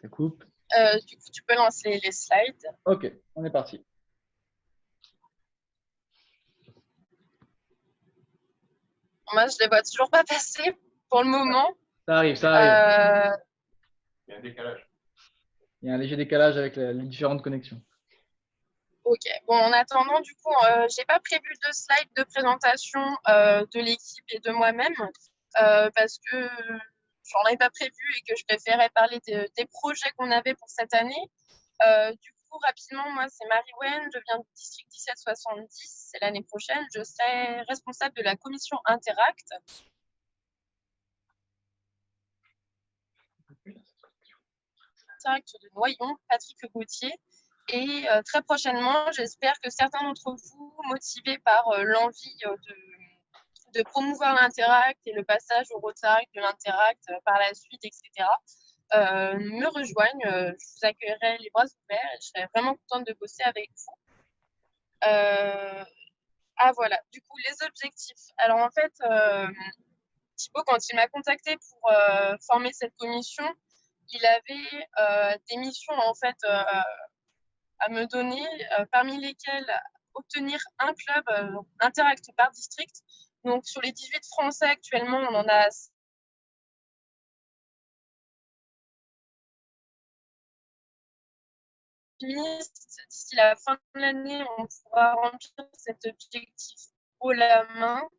Ça coupe. Du coup, tu peux lancer les slides. Ok, on est parti. Moi, je ne les vois toujours pas passer pour le moment. Ça arrive, ça arrive. Il y a un décalage. Il y a un léger décalage avec les différentes connexions. Ok. Bon, en attendant, du coup, je n'ai pas prévu de slides de présentation de l'équipe et de moi-même parce que j'en avais pas prévu et que je préférais parler des projets qu'on avait pour cette année. Du coup, rapidement, moi, c'est Marie-Wen, je viens du district 1770, c'est l'année prochaine. Je serai responsable de la commission Interact. Interact de Noyon, Patrick Gauthier. Et très prochainement, j'espère que certains d'entre vous, motivés par l'envie de promouvoir l'Interact et le passage au Rotaract de l'Interact par la suite, etc., me rejoignent. Je vous accueillerai les bras ouverts et je serai vraiment contente de bosser avec vous. Voilà, du coup, les objectifs. Alors, en fait, Thibaut, quand il m'a contacté pour former cette commission, il avait des missions, en fait, à me donner, parmi lesquelles obtenir un club Interact par district. Donc, sur les 18 Français actuellement, on en a d'ici la fin de l'année, on pourra remplir cet objectif haut la main.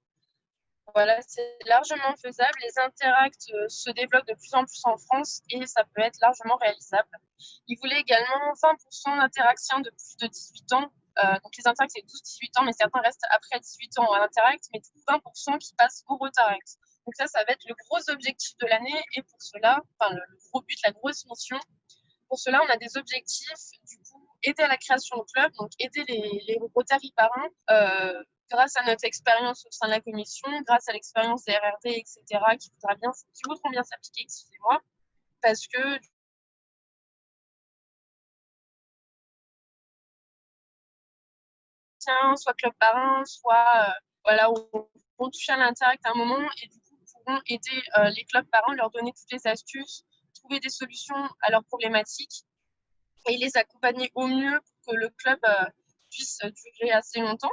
Voilà, c'est largement faisable. Les interacts se développent de plus en plus en France et ça peut être largement réalisable. Il voulait également 20% d'interactions de plus de 18 ans. Donc les interacts, c'est 12-18 ans, mais certains restent après 18 ans à interact, mais du coup 20% qui passent au Rotaract. Donc ça va être le gros objectif de l'année et pour cela, enfin le gros but, la grosse mission. Pour cela, on a des objectifs, du coup, aider à la création de club, donc aider les Rotary parrains grâce à notre expérience au sein de la commission, grâce à l'expérience des RRD, etc., qui voudront bien s'appliquer, excusez-moi, parce que soit club parrain, soit voilà, on touche à l'interact à un moment et du coup pourront aider les clubs parrains, leur donner toutes les astuces, trouver des solutions à leurs problématiques et les accompagner au mieux pour que le club puisse durer assez longtemps.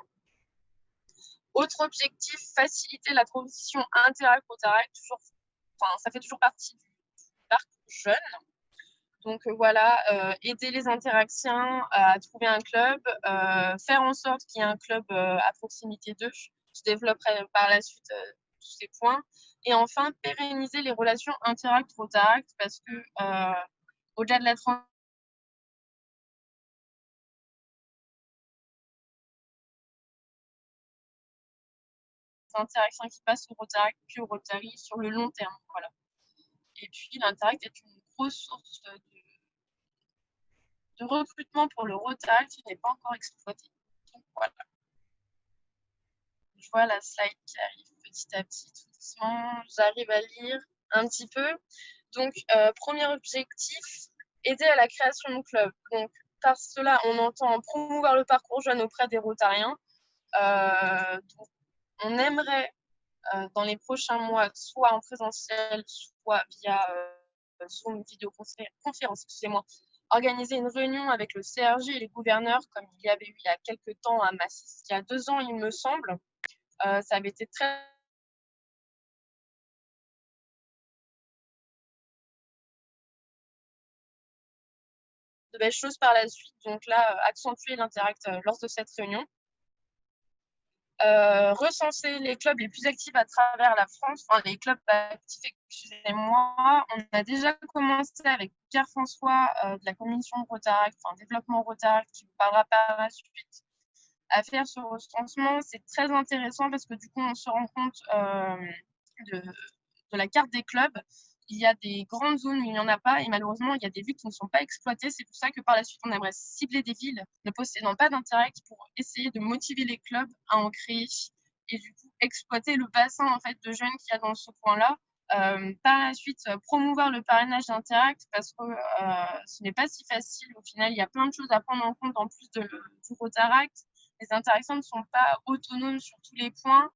Autre objectif, faciliter la transition interact-rotaract, ça fait toujours partie du parcours jeune. Donc voilà, aider les interactiens à trouver un club, faire en sorte qu'il y ait un club à proximité d'eux. Je développerai par la suite tous ces points. Et enfin, pérenniser les relations interact-rotaract parce que au-delà de la transition, interactions qui passent au Rotaract puis au Rotary sur le long terme. Voilà. Et puis l'Interact est une grosse source de recrutement pour le Rotaract qui n'est pas encore exploité. Donc voilà. Je vois la slide qui arrive petit à petit, tout doucement. J'arrive à lire un petit peu. Donc, premier objectif, aider à la création de clubs. Donc, par cela, on entend promouvoir le parcours jeune auprès des Rotariens. Donc, on aimerait dans les prochains mois, soit en présentiel, soit via Zoom, vidéoconférence, excusez-moi, organiser une réunion avec le CRJ et les gouverneurs, comme il y avait eu il y a quelques temps à Massy, il y a 2 ans, il me semble. Ça avait été très de belles choses par la suite. Donc là, accentuer l'interact lors de cette réunion. Recenser les clubs les plus actifs à travers la France, enfin les clubs actifs, excusez-moi. On a déjà commencé avec Pierre-François de la commission Rotaract, enfin développement Rotaract, qui vous parlera par la suite, à faire ce recensement. C'est très intéressant parce que du coup, on se rend compte de la carte des clubs. Il y a des grandes zones où il n'y en a pas et malheureusement, il y a des villes qui ne sont pas exploitées. C'est pour ça que par la suite, on aimerait cibler des villes ne possédant pas d'interact pour essayer de motiver les clubs à en créer et du coup exploiter le bassin en fait, de jeunes qu'il y a dans ce coin-là. Par la suite, promouvoir le parrainage d'interact parce que ce n'est pas si facile. Au final, il y a plein de choses à prendre en compte en plus du Rotaract. Les interactions ne sont pas autonomes sur tous les points.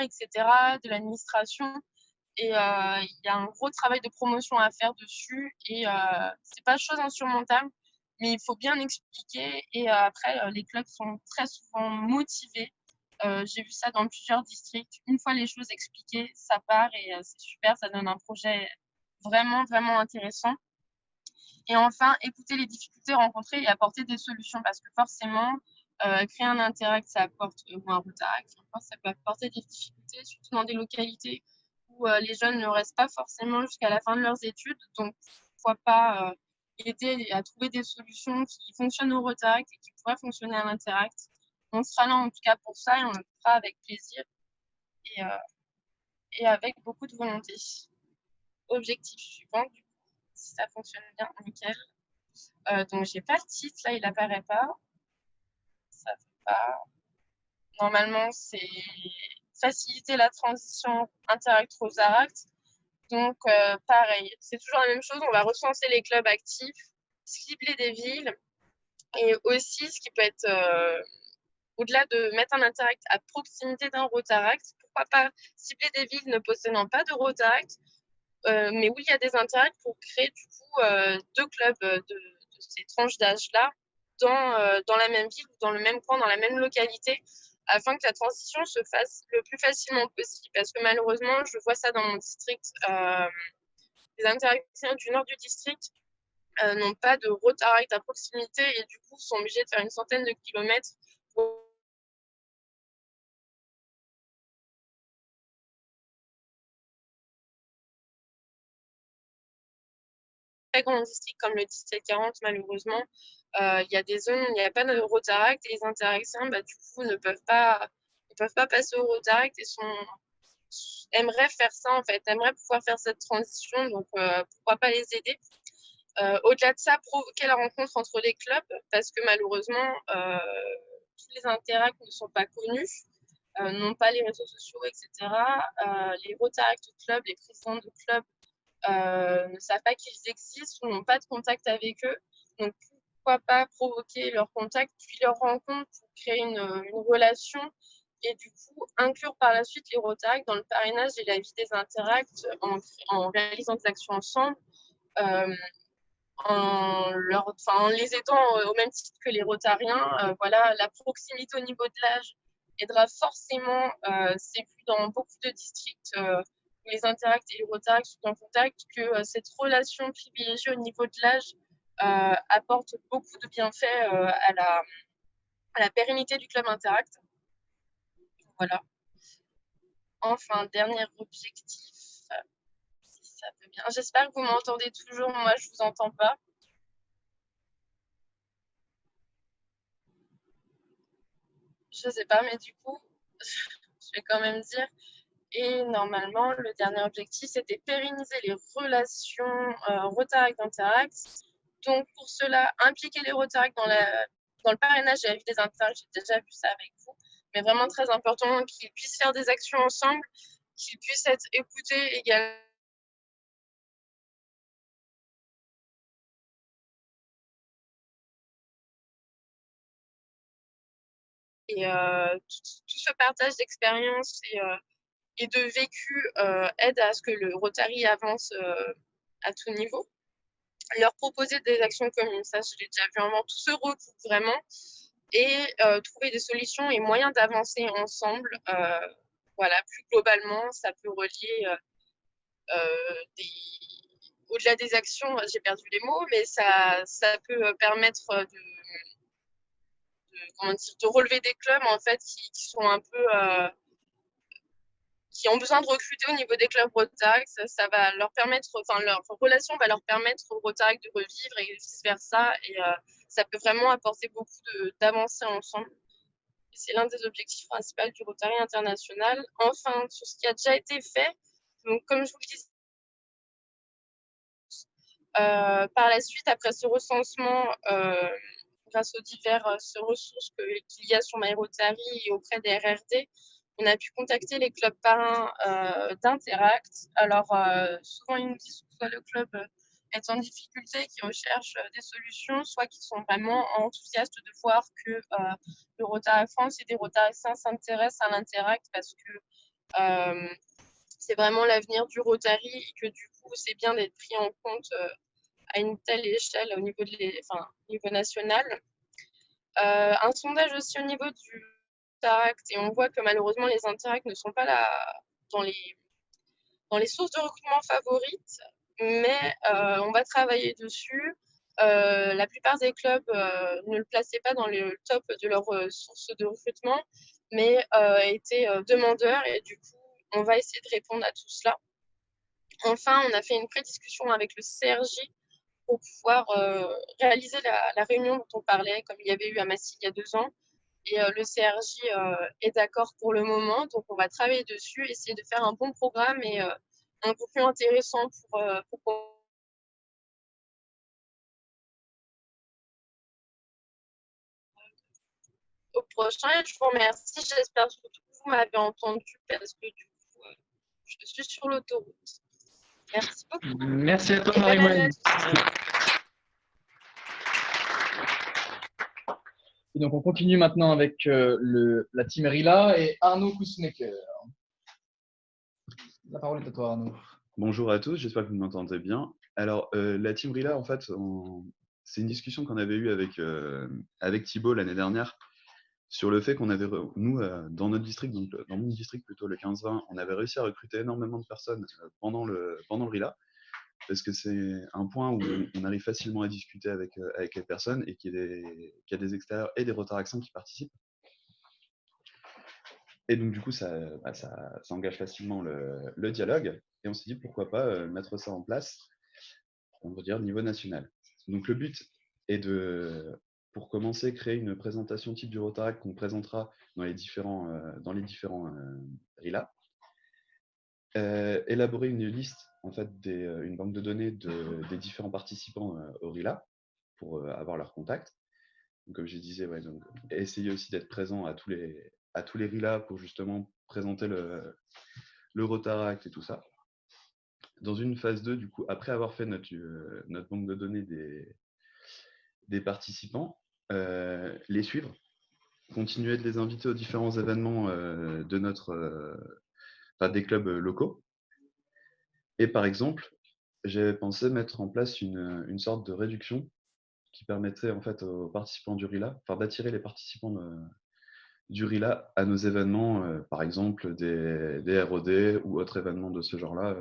Etc., de l'administration. Et il y a un gros travail de promotion à faire dessus. Et c'est pas chose insurmontable, mais il faut bien expliquer. Et après, les clubs sont très souvent motivés. J'ai vu ça dans plusieurs districts. Une fois les choses expliquées, ça part et c'est super. Ça donne un projet vraiment, vraiment intéressant. Et enfin, écouter les difficultés rencontrées et apporter des solutions parce que forcément, créer un interact, ça apporte, ou un rotaract, ça peut apporter des difficultés, surtout dans des localités où les jeunes ne restent pas forcément jusqu'à la fin de leurs études. Donc, pourquoi pas aider à trouver des solutions qui fonctionnent au rotaract et qui pourraient fonctionner à l'interact. On sera là en tout cas pour ça et on le fera avec plaisir et avec beaucoup de volonté. Objectif suivant, du coup, si ça fonctionne bien, nickel. Donc, j'ai pas le titre, là, il apparaît pas. Ça fait pas. Normalement, c'est faciliter la transition interact-rotaract. Donc, pareil, c'est toujours la même chose. On va recenser les clubs actifs, cibler des villes. Et aussi, ce qui peut être, au-delà de mettre un interact à proximité d'un rotaract, pourquoi pas cibler des villes ne possédant pas de rotaract, mais où il y a des interacts pour créer du coup 2 clubs de ces tranches d'âge-là dans la même ville ou dans le même coin, dans la même localité, afin que la transition se fasse le plus facilement possible. Parce que malheureusement, je vois ça dans mon district, les interactions du nord du district n'ont pas de rotaract à proximité et du coup sont obligés de faire une centaine de kilomètres pour très grands districts comme le 1740, malheureusement, il y a des zones où il n'y a pas de rotaract et les interactions, du coup, ne peuvent pas passer au rotaract et aimeraient faire ça, en fait, aimeraient pouvoir faire cette transition, donc pourquoi pas les aider. Au-delà de ça, provoquer la rencontre entre les clubs, parce que malheureusement, tous les interacts ne sont pas connus, n'ont pas les réseaux sociaux, etc. Les Rotaract Club, les présidents de clubs ne savent pas qu'ils existent ou n'ont pas de contact avec eux. Donc, pourquoi pas provoquer leur contact, puis leur rencontre pour créer une relation et du coup inclure par la suite les Rotaract dans le parrainage et la vie des interacts en réalisant des actions ensemble. En les aidant au même titre que les Rotariens, voilà, la proximité au niveau de l'âge aidera forcément. C'est vu dans beaucoup de districts où les interacts et les Rotaract sont en contact que cette relation privilégiée au niveau de l'âge apporte beaucoup de bienfaits à la pérennité du club interact. Voilà. Enfin, dernier objectif, si ça peut bien. J'espère que vous m'entendez toujours. Moi, je vous entends pas. Je sais pas, mais du coup, je vais quand même dire. Et normalement, le dernier objectif, c'était pérenniser les relations Rotaract Interact. Donc, pour cela, impliquer les Rotaract dans le parrainage et la vie des Interacts. J'ai déjà vu ça avec vous. Mais vraiment très important qu'ils puissent faire des actions ensemble, qu'ils puissent être écoutés également. Et tout ce partage d'expérience et de vécu aide à ce que le Rotary avance à tout niveau. Leur proposer des actions communes, ça je l'ai déjà vu avant, tout se recoupe vraiment et trouver des solutions et moyens d'avancer ensemble. Voilà, plus globalement, ça peut relier au-delà des actions, j'ai perdu les mots, mais ça peut permettre de relever des clubs en fait qui sont un peu qui ont besoin de recruter au niveau des clubs Rotaract. Ça va leur permettre, enfin leur relation va leur permettre au Rotaract de revivre et vice versa. Et ça peut vraiment apporter beaucoup d'avancées ensemble. C'est l'un des objectifs principaux du Rotary international. Enfin, sur ce qui a déjà été fait, donc comme je vous le disais, par la suite, après ce recensement, grâce aux diverses ressources qu'il y a sur MyRotary et auprès des RRD, on a pu contacter les clubs parrains d'Interact. Alors, souvent, ils nous disent que soit le club est en difficulté, qui recherche des solutions, soit qui sont vraiment enthousiastes de voir que le Rotary France et des Rotariens s'intéressent à l'Interact parce que c'est vraiment l'avenir du Rotary et que du coup, c'est bien d'être pris en compte à une telle échelle au niveau, niveau national. Un sondage aussi au niveau du Interact, et on voit que malheureusement les Interacts ne sont pas là dans les sources de recrutement favorites, mais on va travailler dessus. La plupart des clubs ne le plaçaient pas dans le top de leurs sources de recrutement, mais étaient demandeurs et du coup, on va essayer de répondre à tout cela. Enfin, on a fait une pré-discussion avec le CRJ pour pouvoir réaliser la réunion dont on parlait, comme il y avait eu à Massy il y a 2 ans. Et le CRJ est d'accord pour le moment, donc on va travailler dessus, essayer de faire un bon programme et un contenu intéressant pour au prochain. Et je vous remercie. J'espère surtout que vous m'avez entendu parce que du coup, je suis sur l'autoroute. Merci beaucoup. Merci à toi, Et bonne année à Marie-Moine. tous. Et donc, on continue maintenant avec la team Rila et Arnaud Kousnecker. La parole est à toi, Arnaud. Bonjour à tous, j'espère que vous m'entendez bien. Alors, la team Rila, en fait, c'est une discussion qu'on avait eue avec Thibaut l'année dernière sur le fait qu'on avait, nous, dans notre district, donc dans mon district plutôt, le 15-20, on avait réussi à recruter énormément de personnes pendant le RILA, parce que c'est un point où on arrive facilement à discuter avec les personnes et qu'il y a des extérieurs et des Rotaractiens qui participent. Et donc, du coup, ça engage facilement le dialogue. Et on s'est dit, pourquoi pas mettre ça en place, on va dire, au niveau national. Donc, le but est pour commencer, créer une présentation type du Rotaract qu'on présentera dans les différents RILA. élaborer une liste, en fait, une banque de données des différents participants au RILA pour avoir leurs contacts. Donc, comme je disais, ouais, donc, essayer aussi d'être présent à tous les RILA pour justement présenter le Rotaract et tout ça. Dans une phase 2, du coup, après avoir fait notre banque de données des participants, les suivre, continuer de les inviter aux différents événements des clubs locaux. Et par exemple, j'avais pensé mettre en place une sorte de réduction qui permettrait en fait aux participants du RILA, d'attirer les participants du RILA à nos événements, par exemple des ROD ou autres événements de ce genre-là,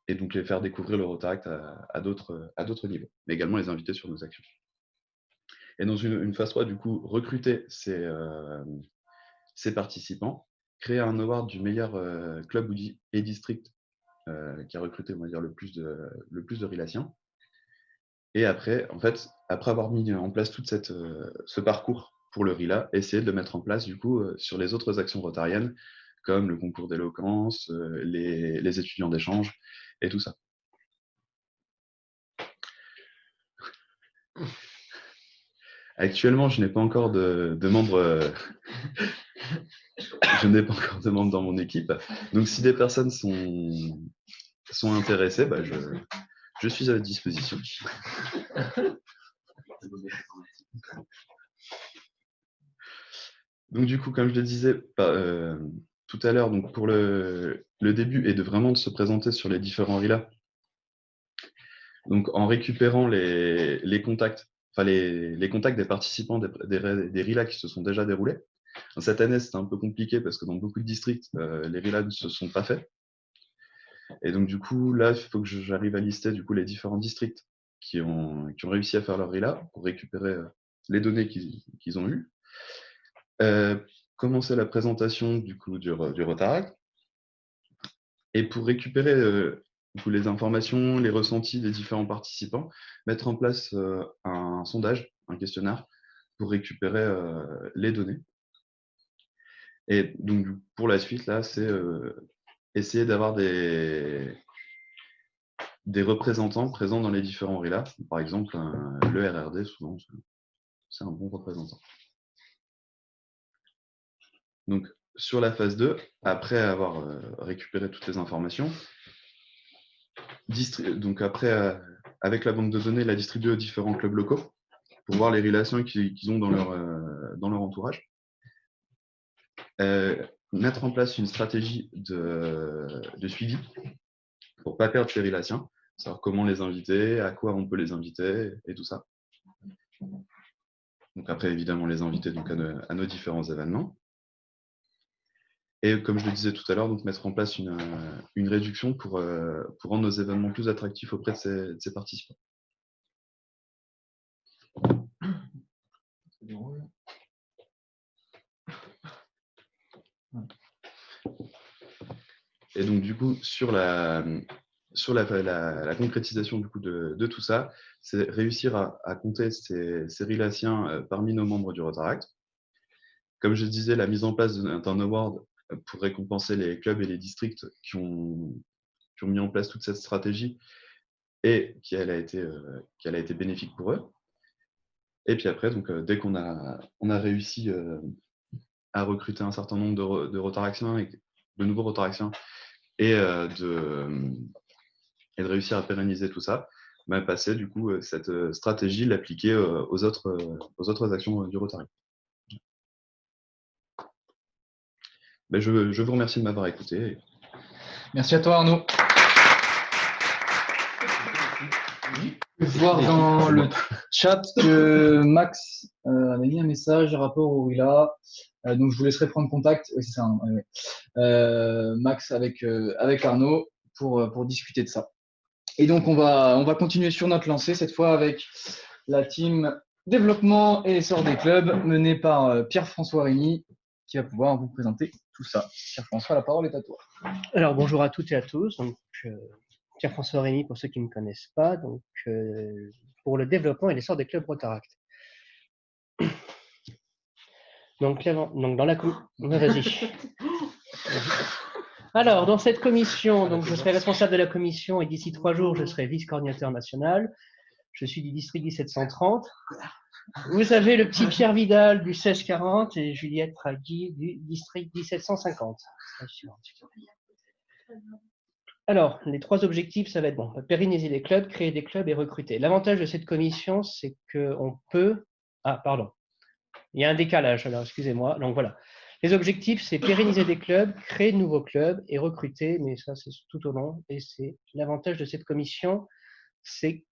et donc les faire découvrir le Rotaract à d'autres niveaux, mais également les inviter sur nos actions. Et dans une phase 3, du coup, recruter ces participants, créer un award du meilleur club et district qui a recruté, on va dire, le plus de Rilasiens. Et après, en fait, après avoir mis en place tout ce parcours pour le RILA, essayer de le mettre en place, du coup, sur les autres actions rotariennes, comme le concours d'éloquence, les étudiants d'échange, et tout ça. Actuellement, je n'ai pas encore de membres. Je n'ai pas encore de membres dans mon équipe. Donc, si des personnes sont intéressées, je suis à votre disposition. Donc, du coup, comme je le disais tout à l'heure, donc pour le début est vraiment de se présenter sur les différents RILA. Donc, en récupérant les contacts, les contacts des participants des RILA qui se sont déjà déroulés. Cette année, c'était un peu compliqué parce que dans beaucoup de districts, les RILA ne se sont pas faits. Et donc, du coup, là, il faut que j'arrive à lister du coup, les différents districts qui ont réussi à faire leur RILA pour récupérer les données qu'ils ont eues. Commencer la présentation du coup du Rotaract. Et pour récupérer les informations, les ressentis des différents participants, mettre en place un sondage, un questionnaire pour récupérer les données. Et donc, pour la suite, là, c'est essayer d'avoir des représentants présents dans les différents RILA. Par exemple, le RRD, souvent, c'est un bon représentant. Donc, sur la phase 2, après avoir récupéré toutes les informations, donc après, avec la banque de données, la distribuer aux différents clubs locaux pour voir les relations qu'ils ont dans leur entourage. Mettre en place une stratégie de suivi pour ne pas perdre ces relations, savoir comment les inviter, à quoi on peut les inviter et tout ça. Donc après, évidemment, les inviter donc, à nos différents événements. Et comme je le disais tout à l'heure, donc mettre en place une réduction pour rendre nos événements plus attractifs auprès de ces participants. Et donc du coup, sur la concrétisation du coup, de tout ça, c'est réussir à compter ces Rilasiens parmi nos membres du Rotaract. Comme je disais, la mise en place d'un award pour récompenser les clubs et les districts qui ont mis en place toute cette stratégie et qu'elle a été bénéfique pour eux. Et puis après, donc, dès qu'on a réussi à recruter un certain nombre de Rotaractiens, de nouveaux Rotaractiens, et de réussir à pérenniser tout ça, passer du coup cette stratégie, l'appliquer aux autres actions du Rotary. Je vous remercie de m'avoir écouté. Merci à toi, Arnaud. Je peux voir dans le chat que Max avait mis un message par rapport au RILA. Donc, je vous laisserai prendre contact. Oui, c'est ça. Max avec Arnaud pour discuter de ça. Et donc, on va continuer sur notre lancée, cette fois avec la team développement et essor des clubs, menée par Pierre-François Régny, qui va pouvoir vous présenter tout ça. Pierre-François, la parole est à toi. Alors, bonjour à toutes et à tous. Donc, Pierre-François Régny, pour ceux qui ne me connaissent pas, donc, pour le développement et l'essor des clubs Rotaract. Donc dans la vas-y. Alors, dans cette commission, donc, je serai responsable de la commission et d'ici 3 jours, je serai vice-coordinateur national. Je suis du district 1730. Vous avez le petit Pierre Vidal du 1640 et Juliette Ragui du district 1750. Alors, les 3 objectifs, ça va être bon, pérenniser les clubs, créer des clubs et recruter. L'avantage de cette commission, c'est qu'on peut… Ah, pardon. Il y a un décalage, alors excusez-moi. Donc voilà. Les objectifs, c'est pérenniser des clubs, créer de nouveaux clubs et recruter, mais ça, c'est tout au long. Et c'est l'avantage de cette commission, c'est…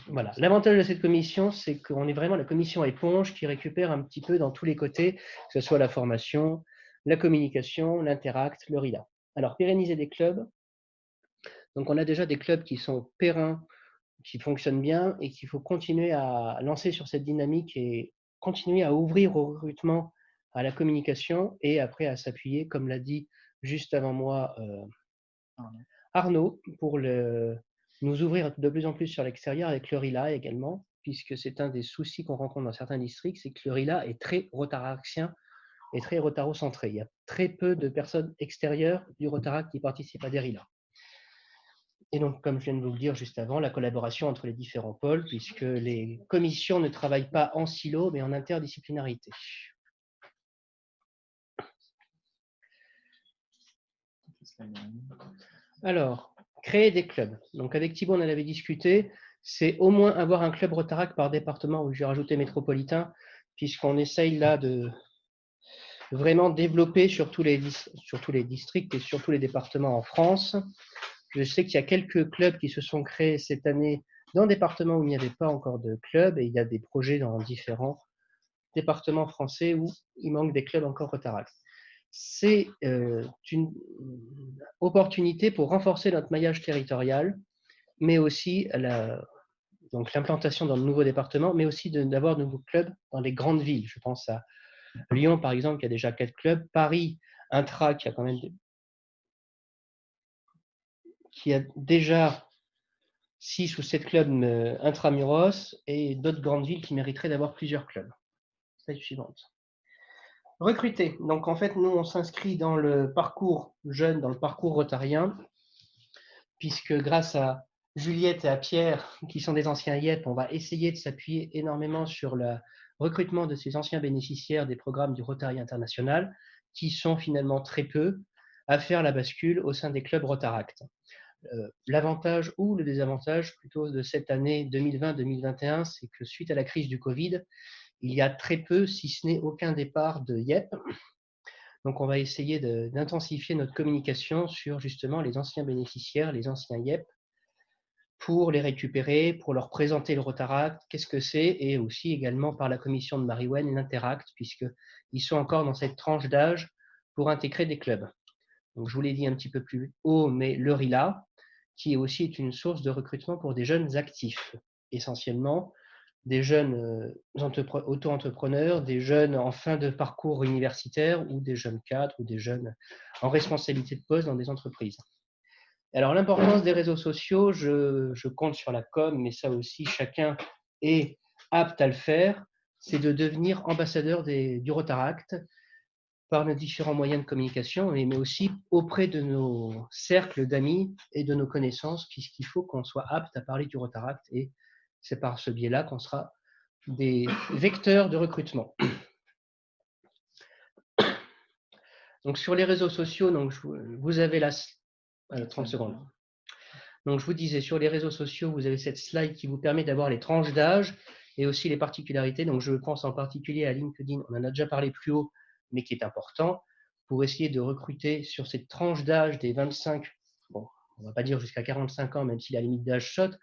Voilà. L'avantage de cette commission, c'est qu'on est vraiment la commission éponge qui récupère un petit peu dans tous les côtés, que ce soit la formation, la communication, l'interact, le RILA. Alors, pérenniser des clubs. Donc, on a déjà des clubs qui sont pérennes, qui fonctionnent bien et qu'il faut continuer à lancer sur cette dynamique et continuer à ouvrir au recrutement, à la communication et après à s'appuyer, comme l'a dit juste avant moi Arnaud, pour nous ouvrir de plus en plus sur l'extérieur avec le RILA également, puisque c'est un des soucis qu'on rencontre dans certains districts, c'est que le RILA est très rotaraxien et très rotaro-centré. Il y a très peu de personnes extérieures du Rotaract qui participent à des RILA. Et donc, comme je viens de vous le dire juste avant, la collaboration entre les différents pôles, puisque les commissions ne travaillent pas en silo, mais en interdisciplinarité. Alors, créer des clubs. Donc, avec Thibault, on en avait discuté. C'est au moins avoir un club Rotaract par département, où j'ai rajouté métropolitain, puisqu'on essaye là de vraiment développer sur tous les districts et sur tous les départements en France. Je sais qu'il y a quelques clubs qui se sont créés cette année dans des départements où il n'y avait pas encore de clubs et il y a des projets dans différents départements français où il manque des clubs encore Rotaract. C'est une opportunité pour renforcer notre maillage territorial, mais aussi l'implantation dans de nouveaux départements, mais aussi d'avoir de nouveaux clubs dans les grandes villes. Je pense à Lyon, par exemple, qui a déjà 4 clubs. Paris, Intra, qui a déjà 6 ou 7 clubs intramuros et d'autres grandes villes qui mériteraient d'avoir plusieurs clubs. Slide suivante. Recruter. Donc, en fait, nous, on s'inscrit dans le parcours jeune, dans le parcours rotarien, puisque grâce à Juliette et à Pierre, qui sont des anciens IEP, on va essayer de s'appuyer énormément sur le recrutement de ces anciens bénéficiaires des programmes du Rotary International, qui sont finalement très peu à faire la bascule au sein des clubs Rotaract. L'avantage ou le désavantage plutôt de cette année 2020-2021, c'est que suite à la crise du Covid, il y a très peu, si ce n'est aucun départ de IEP. Donc, on va essayer d'intensifier notre communication sur justement les anciens bénéficiaires, les anciens IEP, pour les récupérer, pour leur présenter le Rotaract, qu'est-ce que c'est, et aussi également par la commission de Marie-Wen et l'Interact, puisqu'ils sont encore dans cette tranche d'âge pour intégrer des clubs. Donc, je vous l'ai dit un petit peu plus haut, mais le RILA, qui aussi est une source de recrutement pour des jeunes actifs, essentiellement des jeunes auto-entrepreneurs, des jeunes en fin de parcours universitaire ou des jeunes cadres ou des jeunes en responsabilité de poste dans des entreprises. Alors, l'importance des réseaux sociaux, je compte sur la com, mais ça aussi, chacun est apte à le faire, c'est de devenir ambassadeur du Rotaract par nos différents moyens de communication, mais aussi auprès de nos cercles d'amis et de nos connaissances, puisqu'il faut qu'on soit apte à parler du Rotaract, et c'est par ce biais-là qu'on sera des vecteurs de recrutement. Donc, sur les réseaux sociaux, donc, vous avez 30 secondes. Donc, je vous disais, sur les réseaux sociaux, vous avez cette slide qui vous permet d'avoir les tranches d'âge et aussi les particularités. Donc, je pense en particulier à LinkedIn, on en a déjà parlé plus haut, mais qui est important, pour essayer de recruter sur cette tranche d'âge des 25, bon, on ne va pas dire jusqu'à 45 ans, même si la limite d'âge saute,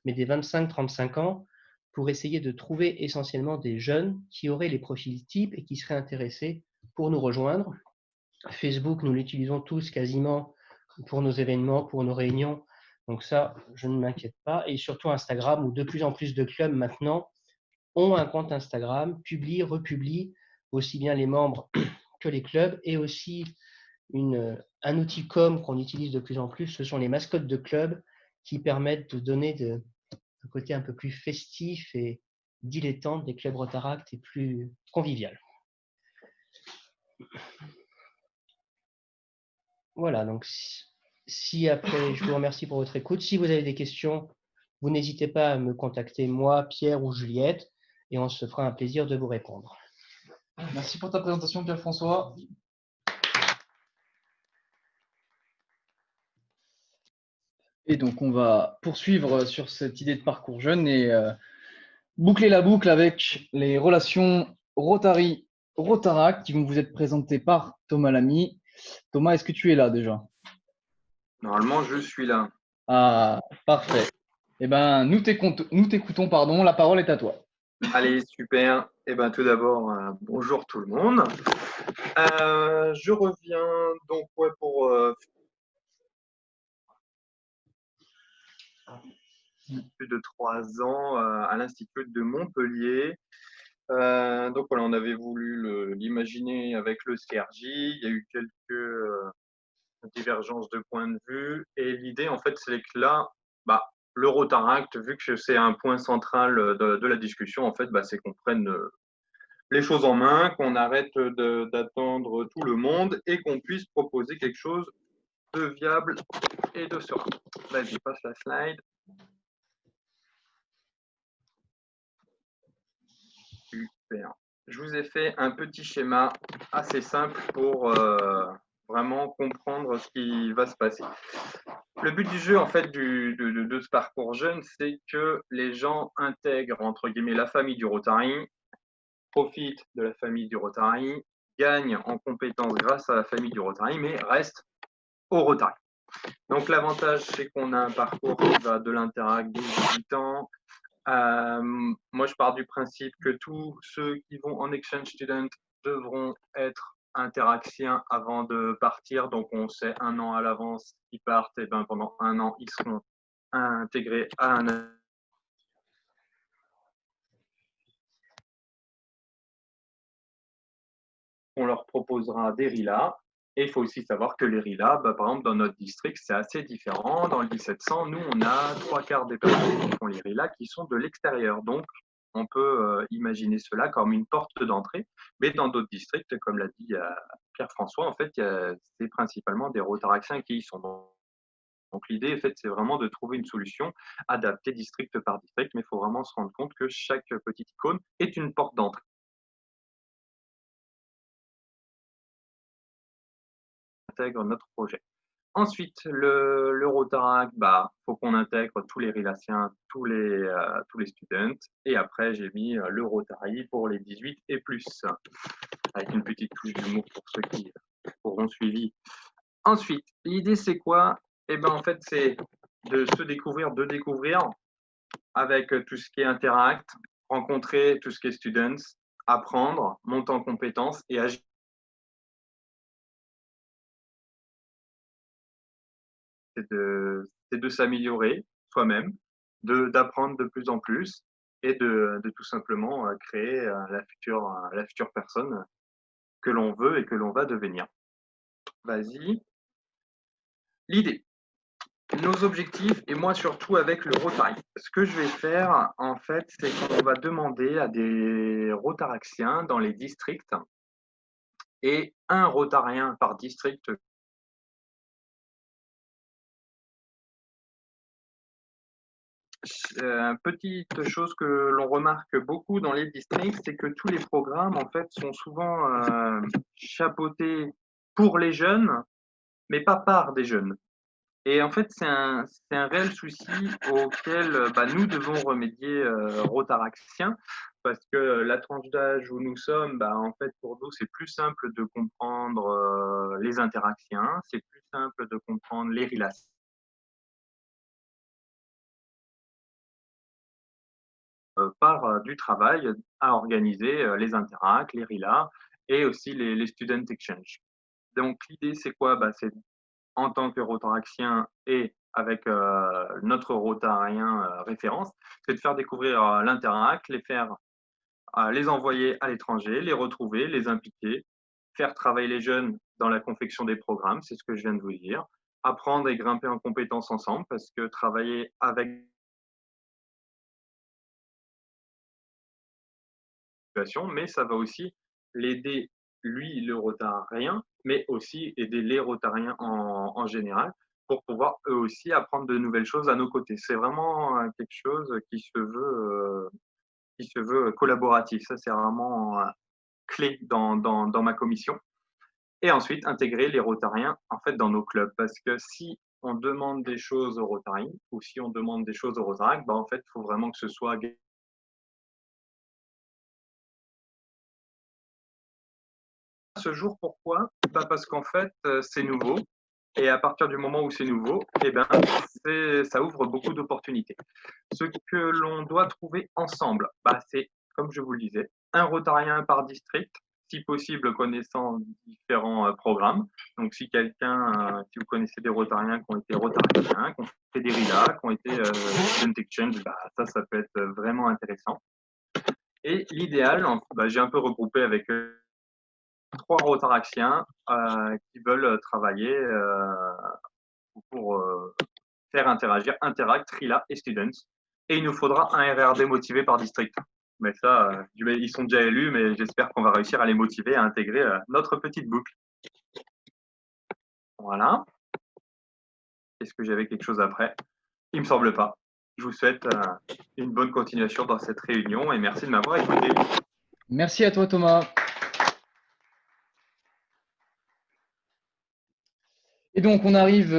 mais des 25-35 ans, pour essayer de trouver essentiellement des jeunes qui auraient les profils types et qui seraient intéressés pour nous rejoindre. Facebook, nous l'utilisons tous quasiment pour nos événements, pour nos réunions. Donc ça, je ne m'inquiète pas. Et surtout Instagram, où de plus en plus de clubs maintenant ont un compte Instagram, publient, republient, aussi bien les membres que les clubs, et aussi un outil com qu'on utilise de plus en plus, ce sont les mascottes de clubs qui permettent de donner un côté un peu plus festif et dilettante des clubs Rotaract et plus convivial. Voilà, donc si après, je vous remercie pour votre écoute. Si vous avez des questions, vous n'hésitez pas à me contacter, moi, Pierre ou Juliette, et on se fera un plaisir de vous répondre. Merci pour ta présentation, Pierre-François. Et donc, on va poursuivre sur cette idée de parcours jeune et boucler la boucle avec les relations Rotary-Rotaract qui vont vous être présentées par Thomas Lamy. Thomas, est-ce que tu es là déjà? Normalement, je suis là. Ah, parfait. Eh ben, nous t'écoutons, pardon. La parole est à toi. Allez, super. Eh ben, tout d'abord, bonjour tout le monde. Je reviens donc pour plus de 3 ans à l'Institut de Montpellier. Donc voilà, on avait voulu l'imaginer avec le CRJ. Il y a eu quelques divergences de points de vue. Et l'idée, en fait, c'est que là, le Rotaract, vu que c'est un point central de la discussion, en fait, c'est qu'on prenne les choses en main, qu'on arrête d'attendre tout le monde et qu'on puisse proposer quelque chose de viable et de serein. Vas-y, passe la slide. Super. Je vous ai fait un petit schéma assez simple pour vraiment comprendre ce qui va se passer. Le but du jeu, en fait, de ce parcours jeune, c'est que les gens intègrent, entre guillemets, la famille du Rotary, profitent de la famille du Rotary, gagnent en compétences grâce à la famille du Rotary, mais restent au Rotary. Donc, l'avantage, c'est qu'on a un parcours qui va de l'Interact 18 ans. Moi, je pars du principe que tous ceux qui vont en exchange student devront être interactiens avant de partir. Donc, on sait 1 an à l'avance qu'ils partent. Et ben, pendant 1 an, ils seront intégrés à un. On leur proposera des RILA. Et il faut aussi savoir que les RILA, par exemple, dans notre district, c'est assez différent. Dans le 1700, nous, on a 3/4 des personnes qui font les RILA qui sont de l'extérieur. Donc, on peut imaginer cela comme une porte d'entrée. Mais dans d'autres districts, comme l'a dit Pierre-François, en fait, c'est principalement des Rotaractiens qui y sont. Donc, l'idée, en fait, c'est vraiment de trouver une solution adaptée district par district. Mais il faut vraiment se rendre compte que chaque petite icône est une porte d'entrée. Intègre notre projet. Ensuite, le Rotaract, faut qu'on intègre tous les Rilaciens, tous les students. Et après, j'ai mis le Rotary pour les 18 et plus, avec une petite touche d'humour pour ceux qui auront suivi. Ensuite, l'idée, c'est quoi? Eh ben, en fait, c'est de se découvrir, avec tout ce qui est Interact, rencontrer tout ce qui est students, apprendre, monter en compétences et agir. C'est de s'améliorer soi-même, d'apprendre de plus en plus et de tout simplement créer la future personne que l'on veut et que l'on va devenir. Vas-y. L'idée, nos objectifs, et moi surtout avec le Rotary. Ce que je vais faire, en fait, c'est qu'on va demander à des Rotaractiens dans les districts et un Rotarien par district. Petite chose que l'on remarque beaucoup dans les districts, c'est que tous les programmes en fait sont souvent chapeautés pour les jeunes, mais pas par des jeunes. Et en fait, c'est un réel souci auquel nous devons remédier Rotaractiens, parce que la tranche d'âge où nous sommes, en fait, pour nous, c'est plus simple de comprendre les interactiens, c'est plus simple de comprendre les relations. Par du travail à organiser les interacts, les RILA et aussi les student exchange. Donc l'idée c'est quoi? C'est en tant que rotaractien et avec notre rotarien référence, c'est de faire découvrir l'interact, les envoyer à l'étranger, les retrouver, les impliquer, faire travailler les jeunes dans la confection des programmes, c'est ce que je viens de vous dire, apprendre et grimper en compétences ensemble parce que travailler avec mais ça va aussi l'aider, lui, le rotarien, mais aussi aider les Rotariens en général pour pouvoir eux aussi apprendre de nouvelles choses à nos côtés. C'est vraiment quelque chose qui se veut collaboratif. Ça, c'est vraiment clé dans ma commission. Et ensuite, intégrer les Rotariens en fait, dans nos clubs. Parce que si on demande des choses aux Rotary ou si on demande des choses aux Rotaract, en fait, il faut vraiment que ce soit ce jour. Pourquoi? Parce qu'en fait, c'est nouveau. Et à partir du moment où c'est nouveau, ça ouvre beaucoup d'opportunités. Ce que l'on doit trouver ensemble, c'est, comme je vous le disais, un Rotarien par district, si possible connaissant différents programmes. Donc, si si vous connaissez des Rotariens qui ont été Rotariens, qui ont fait des RILA, qui ont été Student Exchange, ça peut être vraiment intéressant. Et l'idéal, j'ai un peu regroupé avec 3 Rotaractiens qui veulent travailler pour faire interagir Interact, RILA et Students. Et il nous faudra un RRD motivé par district. Mais ça, ils sont déjà élus, mais j'espère qu'on va réussir à les motiver à intégrer notre petite boucle. Voilà. Est-ce que j'avais quelque chose après? Il ne me semble pas. Je vous souhaite une bonne continuation dans cette réunion et merci de m'avoir écouté. Merci à toi, Thomas. Et donc, on arrive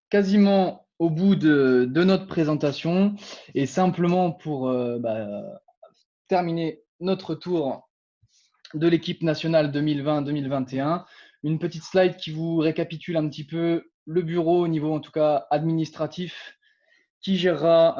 quasiment au bout de notre présentation. Et simplement pour terminer notre tour de l'équipe nationale 2020-2021, une petite slide qui vous récapitule un petit peu le bureau au niveau, en tout cas, administratif qui gérera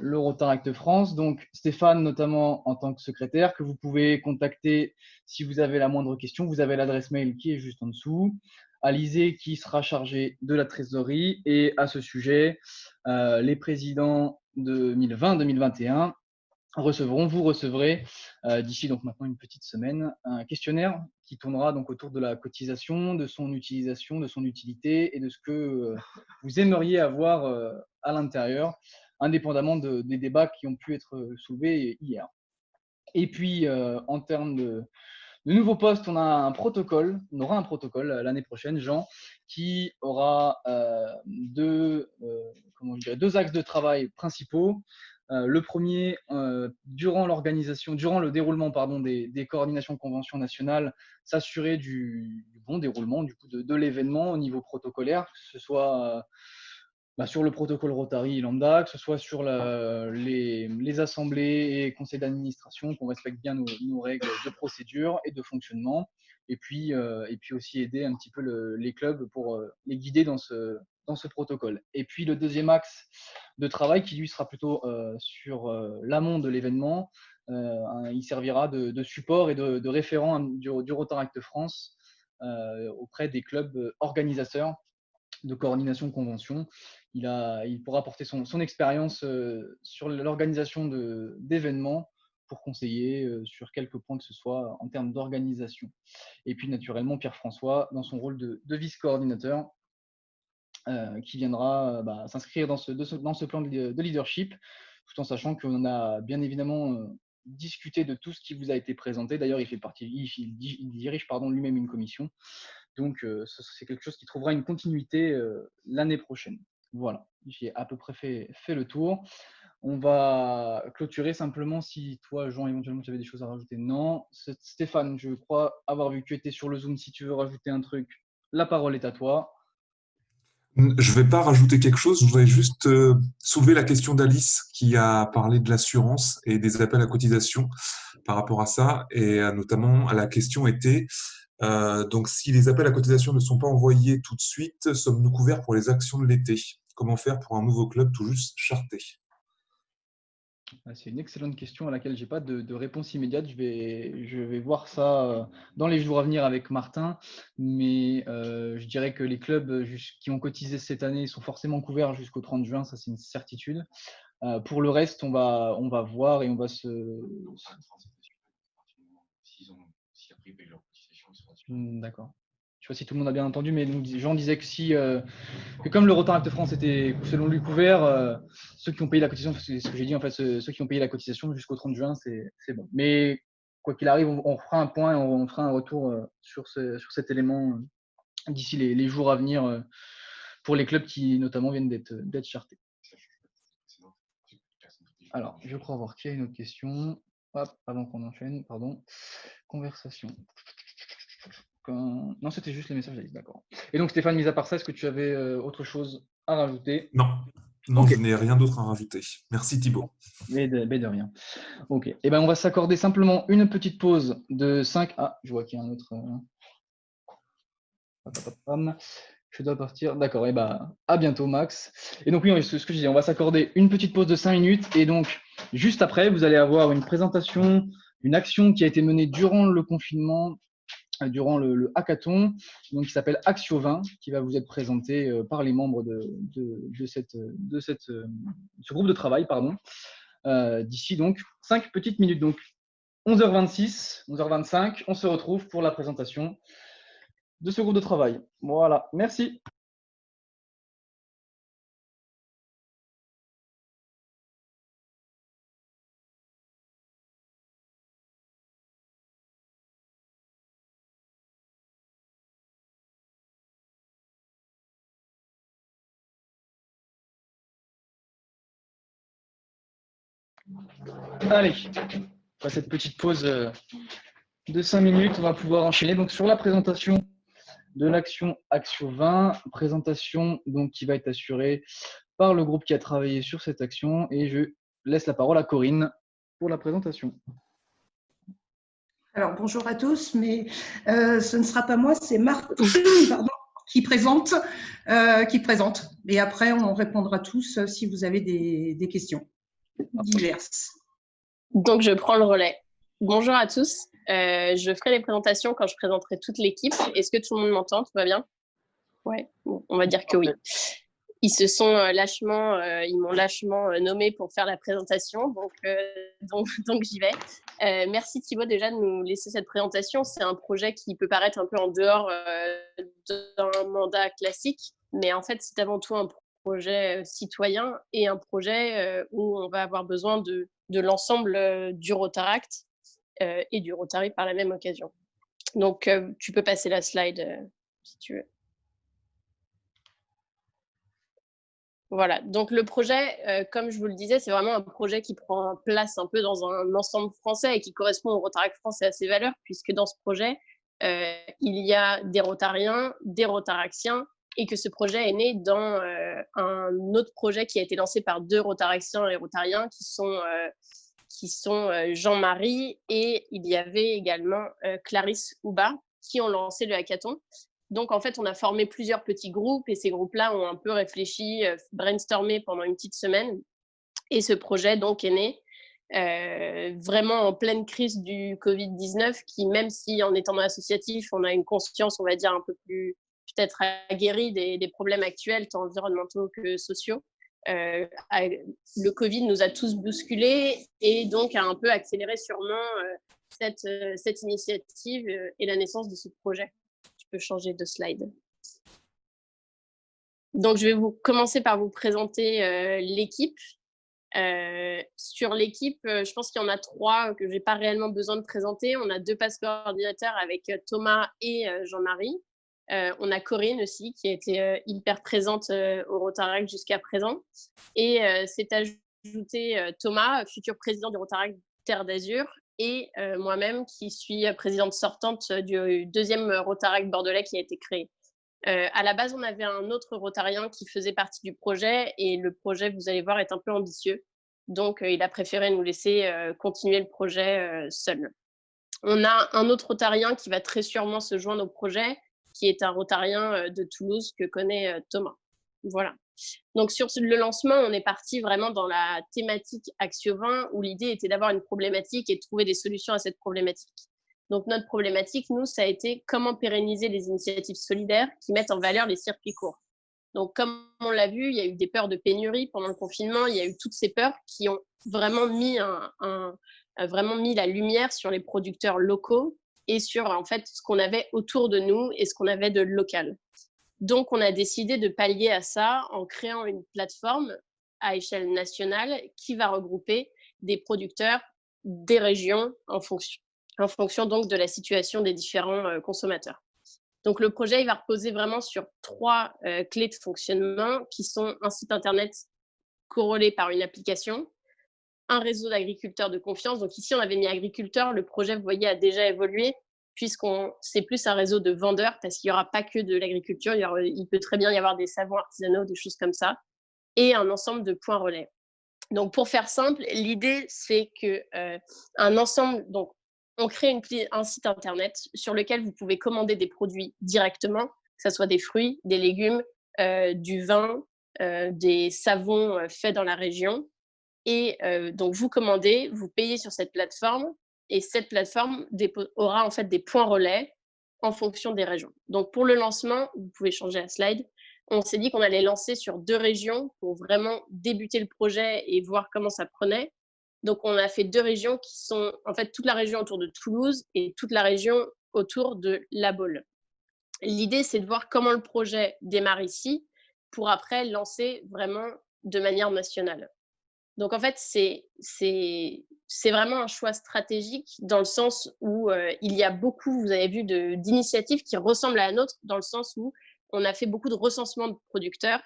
le Rotaract France. Donc, Stéphane, notamment en tant que secrétaire, que vous pouvez contacter si vous avez la moindre question. Vous avez l'adresse mail qui est juste en dessous. Alizé qui sera chargé de la trésorerie. Et à ce sujet, les présidents 2020-2021 vous recevrez d'ici donc maintenant une petite semaine un questionnaire qui tournera donc autour de la cotisation, de son utilisation, de son utilité et de ce que vous aimeriez avoir à l'intérieur, indépendamment des débats qui ont pu être soulevés hier. Et puis en termes de nouveaux postes, on aura un protocole l'année prochaine, Jean, qui aura deux axes de travail principaux. Le premier, durant le déroulement des coordinations de conventions nationales, s'assurer du bon déroulement de l'événement au niveau protocolaire, que ce soit sur le protocole Rotary lambda, que ce soit sur les assemblées et conseils d'administration, qu'on respecte bien nos règles de procédure et de fonctionnement, et puis aussi aider un petit peu les clubs pour les guider dans ce protocole. Et puis le deuxième axe de travail qui lui sera plutôt sur l'amont de l'événement, il servira de support et de référent du Rotaract France auprès des clubs organisateurs de coordination de convention. Il pourra apporter son expérience sur l'organisation d'événements pour conseiller sur quelques points que ce soit en termes d'organisation. Et puis naturellement Pierre-François dans son rôle de vice-coordinateur qui viendra s'inscrire dans ce plan de leadership, tout en sachant qu'on a bien évidemment discuté de tout ce qui vous a été présenté. D'ailleurs, il dirige lui-même une commission. Donc, c'est quelque chose qui trouvera une continuité l'année prochaine. Voilà, j'ai à peu près fait le tour. On va clôturer simplement si toi, Jean, éventuellement, tu avais des choses à rajouter. Non. Stéphane, je crois avoir vu que tu étais sur le Zoom. Si tu veux rajouter un truc, la parole est à toi. Je ne vais pas rajouter quelque chose, je voudrais juste soulever la question d'Alice qui a parlé de l'assurance et des appels à cotisation par rapport à ça. Et notamment, la question était, donc si les appels à cotisation ne sont pas envoyés tout de suite, sommes-nous couverts pour les actions de l'été? Comment faire pour un nouveau club tout juste charté? C'est une excellente question à laquelle je n'ai pas de réponse immédiate. Je vais voir ça dans les jours à venir avec Martin. Mais je dirais que les clubs qui ont cotisé cette année sont forcément couverts jusqu'au 30 juin. Ça, c'est une certitude. Pour le reste, on va voir et on va se… D'accord. Je ne sais pas si tout le monde a bien entendu, mais Jean disait que comme le Rotaract France était selon lui couvert, ceux qui ont payé la cotisation, c'est ce que j'ai dit en fait, ceux qui ont payé la cotisation jusqu'au 30 juin, c'est bon. Mais quoi qu'il arrive, on fera un point et on fera un retour sur cet élément d'ici les jours à venir pour les clubs qui notamment viennent d'être chartés. Alors, je crois avoir qu'il y a une autre question. Hop, avant qu'on enchaîne, pardon. Conversation. Non, c'était juste les messages d'Alice, d'accord. Et donc Stéphane, mis à part ça, est-ce que tu avais autre chose à rajouter? Non, Ok. je n'ai rien d'autre à rajouter. Merci Thibaut. Mais de rien. Ok. Et ben on va s'accorder simplement une petite pause de 5. Ah, je vois qu'il y a un autre. Je dois partir. D'accord. Et ben à bientôt, Max. Et donc oui, ce que je disais, on va s'accorder une petite pause de 5 minutes. Et donc juste après, vous allez avoir une présentation, une action qui a été menée durant le confinement, durant le hackathon, donc qui s'appelle Axio 20, qui va vous être présenté par les membres de ce groupe de travail, d'ici donc 5 petites minutes. Donc 11h26, 11h25, on se retrouve pour la présentation de ce groupe de travail. Voilà, merci. Allez, après cette petite pause de 5 minutes, on va pouvoir enchaîner donc sur la présentation de l'action Axio 20, présentation donc qui va être assurée par le groupe qui a travaillé sur cette action, et je laisse la parole à Corinne pour la présentation. Alors bonjour à tous, mais ce ne sera pas moi, c'est Marc qui présente. Et après, on répondra tous si vous avez des questions diverses. Donc, je prends le relais. Bonjour à tous. Je ferai les présentations quand je présenterai toute l'équipe. Est-ce que tout le monde m'entend? Tout va bien? Ouais, bon, on va dire que oui. Ils se sont ils m'ont lâchement nommé pour faire la présentation, donc j'y vais. Merci Thibaut déjà de nous laisser cette présentation. C'est un projet qui peut paraître un peu en dehors d'un mandat classique, mais en fait c'est avant tout un projet citoyen et un projet où on va avoir besoin de l'ensemble du Rotaract et du Rotary par la même occasion. Donc tu peux passer la slide si tu veux. Voilà, donc le projet, comme je vous le disais, c'est vraiment un projet qui prend place un peu dans un ensemble français et qui correspond au Rotaract France et à ses valeurs, puisque dans ce projet, il y a des Rotariens, des Rotaractiens, et que ce projet est né dans un autre projet qui a été lancé par 2 Rotaractiens et Rotariens qui sont Jean-Marie, et il y avait également Clarisse Houba qui ont lancé le hackathon. Donc, en fait, on a formé plusieurs petits groupes et ces groupes-là ont un peu réfléchi, brainstormé pendant une petite semaine. Et ce projet, donc, est né vraiment en pleine crise du Covid-19 qui, même si en étant dans l'associatif, on a une conscience, on va dire, un peu plus peut-être aguerrie des problèmes actuels, tant environnementaux que sociaux, le Covid nous a tous bousculés et donc a un peu accéléré sûrement cette initiative et la naissance de ce projet. Je peux changer de slide. Donc, je vais commencer par vous présenter l'équipe. Sur l'équipe, je pense qu'il y en a 3 que je n'ai pas réellement besoin de présenter. On a 2 pass coordinateurs avec Thomas et Jean-Marie. On a Corinne aussi, qui a été hyper présente au Rotaract jusqu'à présent. Et s'est ajouté Thomas, futur président du Rotaract Terre d'Azur, et moi-même qui suis présidente sortante du 2e Rotaract bordelais qui a été créé. À la base, on avait un autre Rotarien qui faisait partie du projet et le projet, vous allez voir, est un peu ambitieux. Donc, il a préféré nous laisser continuer le projet seul. On a un autre Rotarien qui va très sûrement se joindre au projet, qui est un Rotarien de Toulouse que connaît Thomas. Voilà. Donc, sur le lancement, on est parti vraiment dans la thématique Axio 20 où l'idée était d'avoir une problématique et de trouver des solutions à cette problématique. Donc, notre problématique, nous, ça a été comment pérenniser les initiatives solidaires qui mettent en valeur les circuits courts. Donc, comme on l'a vu, il y a eu des peurs de pénurie pendant le confinement. Il y a eu toutes ces peurs qui ont vraiment mis, vraiment mis la lumière sur les producteurs locaux et sur, en fait, ce qu'on avait autour de nous et ce qu'on avait de local. Donc, on a décidé de pallier à ça en créant une plateforme à échelle nationale qui va regrouper des producteurs des régions en en fonction donc de la situation des différents consommateurs. Donc, le projet, il va reposer vraiment sur 3 clés de fonctionnement qui sont un site internet corrélé par une application, un réseau d'agriculteurs de confiance. Donc ici, on avait mis agriculteurs. Le projet, vous voyez, a déjà évolué c'est plus un réseau de vendeurs parce qu'il n'y aura pas que de l'agriculture. Il peut très bien y avoir des savons artisanaux, des choses comme ça, et un ensemble de points relais. Donc, pour faire simple, l'idée, c'est que un ensemble, donc, on crée un site internet sur lequel vous pouvez commander des produits directement, que ce soit des fruits, des légumes, du vin, des savons faits dans la région. Et donc, vous commandez, vous payez sur cette plateforme et cette plateforme aura en fait des points relais en fonction des régions. Donc, pour le lancement, vous pouvez changer la slide. On s'est dit qu'on allait lancer sur 2 régions pour vraiment débuter le projet et voir comment ça prenait. Donc, on a fait 2 régions qui sont en fait toute la région autour de Toulouse et toute la région autour de La Baule. L'idée, c'est de voir comment le projet démarre ici pour après lancer vraiment de manière nationale. Donc, en fait, c'est vraiment un choix stratégique dans le sens où il y a beaucoup, vous avez vu, d'initiatives qui ressemblent à la nôtre dans le sens où on a fait beaucoup de recensement de producteurs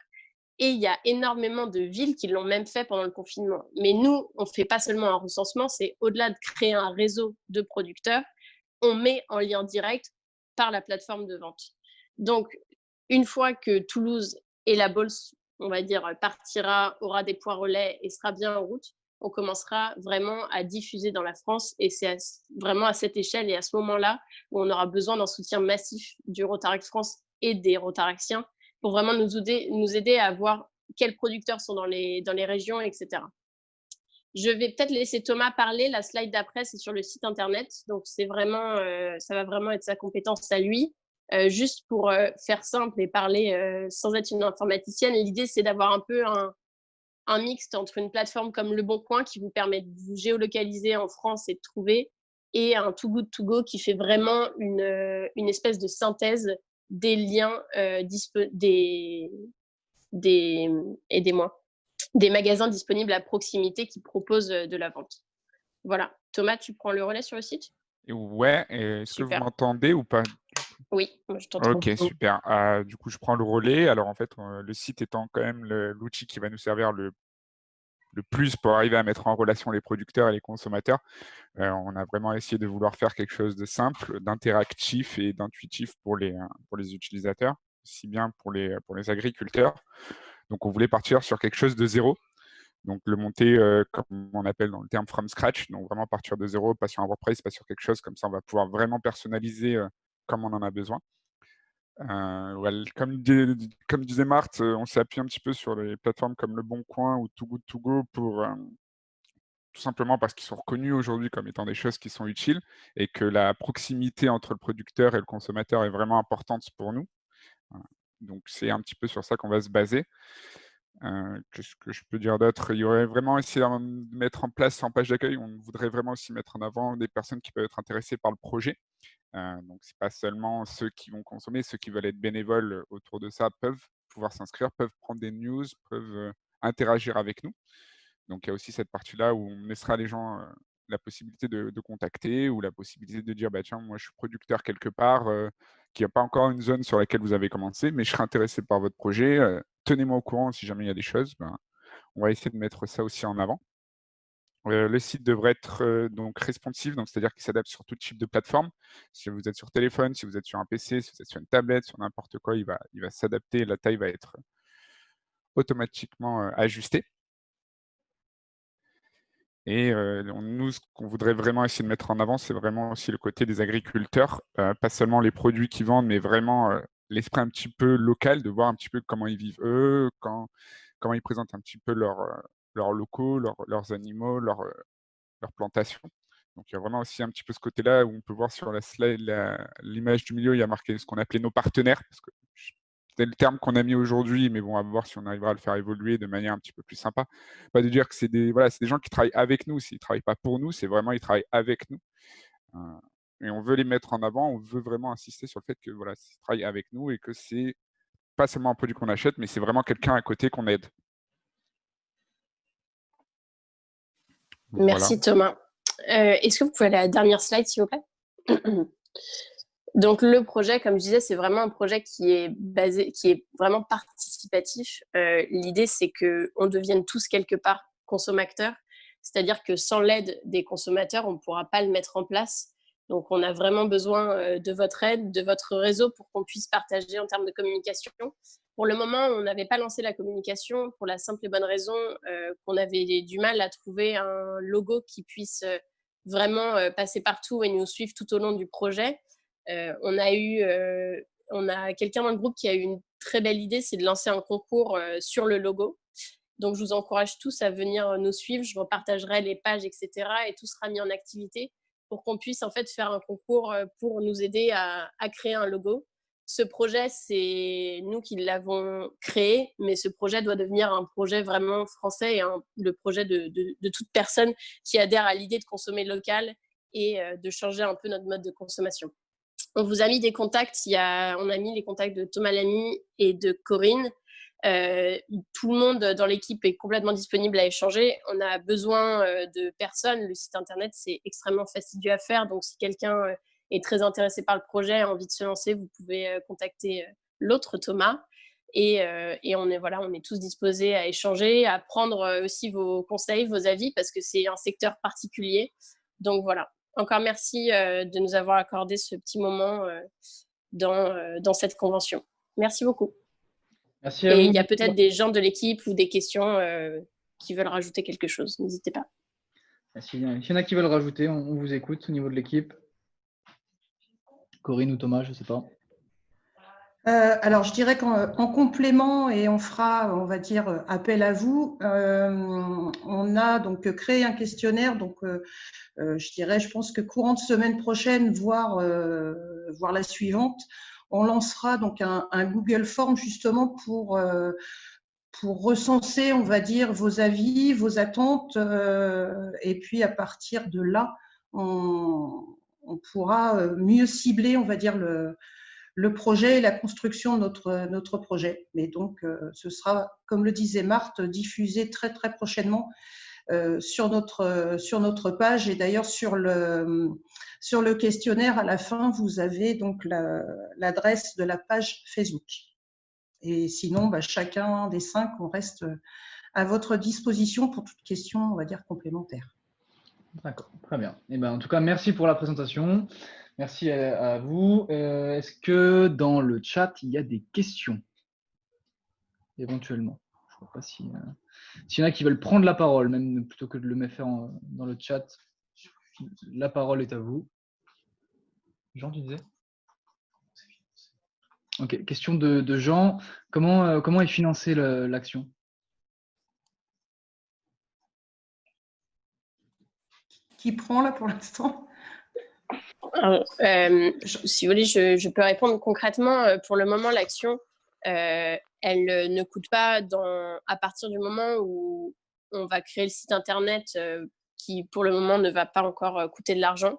et il y a énormément de villes qui l'ont même fait pendant le confinement. Mais nous, on ne fait pas seulement un recensement, c'est au-delà de créer un réseau de producteurs, on met en lien direct par la plateforme de vente. Donc, une fois que Toulouse et La Baule, on va dire, aura des points relais et sera bien en route, on commencera vraiment à diffuser dans la France et c'est vraiment à cette échelle et à ce moment-là où on aura besoin d'un soutien massif du Rotaract France et des Rotaractiens pour vraiment nous aider à voir quels producteurs sont dans les régions, etc. Je vais peut-être laisser Thomas parler. La slide d'après, c'est sur le site internet. Donc, ça va vraiment être sa compétence à lui. Juste pour faire simple et parler sans être une informaticienne, l'idée, c'est d'avoir un peu un mixte entre une plateforme comme Le Bon Coin qui vous permet de vous géolocaliser en France et de trouver, et un Too Good To Go qui fait vraiment une espèce de synthèse des liens des magasins disponibles à proximité qui proposent de la vente. Voilà. Thomas, tu prends le relais sur le site? Ouais, est-ce que vous m'entendez ou pas? Oui, moi je t'entends. Ok, super. Du coup, je prends le relais. Alors, en fait, le site étant quand même l'outil qui va nous servir le plus pour arriver à mettre en relation les producteurs et les consommateurs, on a vraiment essayé de vouloir faire quelque chose de simple, d'interactif et d'intuitif pour les utilisateurs, aussi bien pour les agriculteurs. Donc, on voulait partir sur quelque chose de zéro. Donc, le monter, comme on appelle dans le terme from scratch, donc vraiment partir de zéro, pas sur un WordPress, pas sur quelque chose comme ça, on va pouvoir vraiment personnaliser comme on en a besoin. Comme disait Marthe, on s'est appuyé un petit peu sur les plateformes comme Le Bon Coin ou Too Good To Go pour tout simplement parce qu'ils sont reconnus aujourd'hui comme étant des choses qui sont utiles et que la proximité entre le producteur et le consommateur est vraiment importante pour nous. Donc, c'est un petit peu sur ça qu'on va se baser. Qu'est-ce que je peux dire d'autre? Il y aurait vraiment essayé de mettre en place en page d'accueil, on voudrait vraiment aussi mettre en avant des personnes qui peuvent être intéressées par le projet. Donc, ce n'est pas seulement ceux qui vont consommer, ceux qui veulent être bénévoles autour de ça peuvent pouvoir s'inscrire, peuvent prendre des news, peuvent interagir avec nous. Donc, il y a aussi cette partie-là où on laissera les gens la possibilité de contacter ou la possibilité de dire, bah, tiens, moi, je suis producteur quelque part, qui n'a pas encore une zone sur laquelle vous avez commencé, mais je serais intéressé par votre projet. Tenez-moi au courant si jamais il y a des choses. Ben, on va essayer de mettre ça aussi en avant. Le site devrait être donc responsive, donc c'est-à-dire qu'il s'adapte sur tout type de plateforme. Si vous êtes sur téléphone, si vous êtes sur un PC, si vous êtes sur une tablette, sur n'importe quoi, il va s'adapter, la taille va être automatiquement ajustée. Et nous, ce qu'on voudrait vraiment essayer de mettre en avant, c'est vraiment aussi le côté des agriculteurs, pas seulement les produits qu'ils vendent, mais vraiment l'esprit un petit peu local, de voir un petit peu comment ils vivent eux, comment ils présentent un petit peu leurs locaux, leurs animaux, leurs plantations. Donc, il y a vraiment aussi un petit peu ce côté-là où on peut voir sur la slide, l'image du milieu, il y a marqué ce qu'on appelait nos partenaires, parce que c'est le terme qu'on a mis aujourd'hui, mais bon, à voir si on arrivera à le faire évoluer de manière un petit peu plus sympa. Pas de dire que c'est des gens qui travaillent avec nous, ils ne travaillent pas pour nous, c'est vraiment ils travaillent avec nous. Et on veut les mettre en avant, on veut vraiment insister sur le fait que voilà, ils travaillent avec nous et que c'est pas seulement un produit qu'on achète, mais c'est vraiment quelqu'un à côté qu'on aide. Merci Thomas. Est-ce que vous pouvez aller à la dernière slide, s'il vous plaît? Donc, le projet, comme je disais, c'est vraiment un projet qui est vraiment participatif. L'idée, c'est qu'on devienne tous quelque part consommateurs. C'est-à-dire que sans l'aide des consommateurs, on ne pourra pas le mettre en place. Donc, on a vraiment besoin de votre aide, de votre réseau pour qu'on puisse partager en termes de communication. Pour le moment, on n'avait pas lancé la communication pour la simple et bonne raison qu'on avait du mal à trouver un logo qui puisse vraiment passer partout et nous suivre tout au long du projet. On a quelqu'un dans le groupe qui a eu une très belle idée, c'est de lancer un concours sur le logo. Donc, je vous encourage tous à venir nous suivre. Je repartagerai les pages, etc. Et tout sera mis en activité pour qu'on puisse en fait faire un concours pour nous aider à créer un logo. Ce projet, c'est nous qui l'avons créé, mais ce projet doit devenir un projet vraiment français et le projet de toute personne qui adhère à l'idée de consommer local et de changer un peu notre mode de consommation. On vous a mis des contacts. On a mis les contacts de Thomas Lamy et de Corinne. Tout le monde dans l'équipe est complètement disponible à échanger. On a besoin de personnes. Le site internet, c'est extrêmement fastidieux à faire. Donc, si quelqu'un est très intéressé par le projet, a envie de se lancer, vous pouvez contacter l'autre Thomas. Et on est tous disposés à échanger, à prendre aussi vos conseils, vos avis, parce que c'est un secteur particulier. Donc, voilà. Encore merci de nous avoir accordé ce petit moment dans cette convention. Merci beaucoup. Merci à vous. Et il y a peut-être des gens de l'équipe ou des questions qui veulent rajouter quelque chose. N'hésitez pas. S'il y en a qui veulent rajouter, on vous écoute au niveau de l'équipe. Corinne ou Thomas, je ne sais pas. Alors, je dirais qu'en complément, et on fera, on va dire, appel à vous, on a donc créé un questionnaire. Donc, je dirais, je pense que courant de semaine prochaine, voire la suivante, on lancera donc un Google Form justement pour recenser, on va dire, vos avis, vos attentes, et puis à partir de là, on pourra mieux cibler, on va dire, le projet et la construction de notre projet. Mais donc, ce sera, comme le disait Marthe, diffusé très très prochainement sur notre page. Et d'ailleurs, sur le questionnaire, à la fin, vous avez donc l'adresse de la page Facebook. Et sinon, chacun des 5, on reste à votre disposition pour toute question, on va dire, complémentaire. D'accord, très bien. Et en tout cas, merci pour la présentation. Merci à vous. Est-ce que dans le chat, il y a des questions éventuellement? Je ne vois pas s'il y en a qui veulent prendre la parole, même plutôt que de le mettre dans le chat. La parole est à vous. Jean, tu disais? Ok, question de Jean. Comment est financée l'action? Qui prend là pour l'instant? Si vous voulez, je peux répondre concrètement. Pour le moment, l'action, elle ne coûte pas à partir du moment où on va créer le site internet qui, pour le moment, ne va pas encore coûter de l'argent.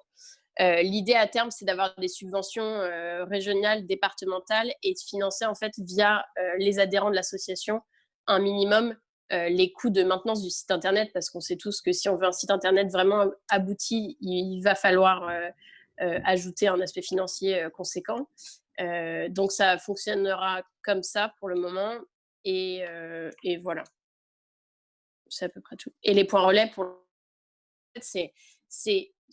L'idée à terme, c'est d'avoir des subventions régionales, départementales et de financer en fait via les adhérents de l'association un minimum les coûts de maintenance du site internet, parce qu'on sait tous que si on veut un site internet vraiment abouti, il va falloir ajouter un aspect financier conséquent. Donc ça fonctionnera comme ça pour le moment et voilà. C'est à peu près tout. Et les points relais,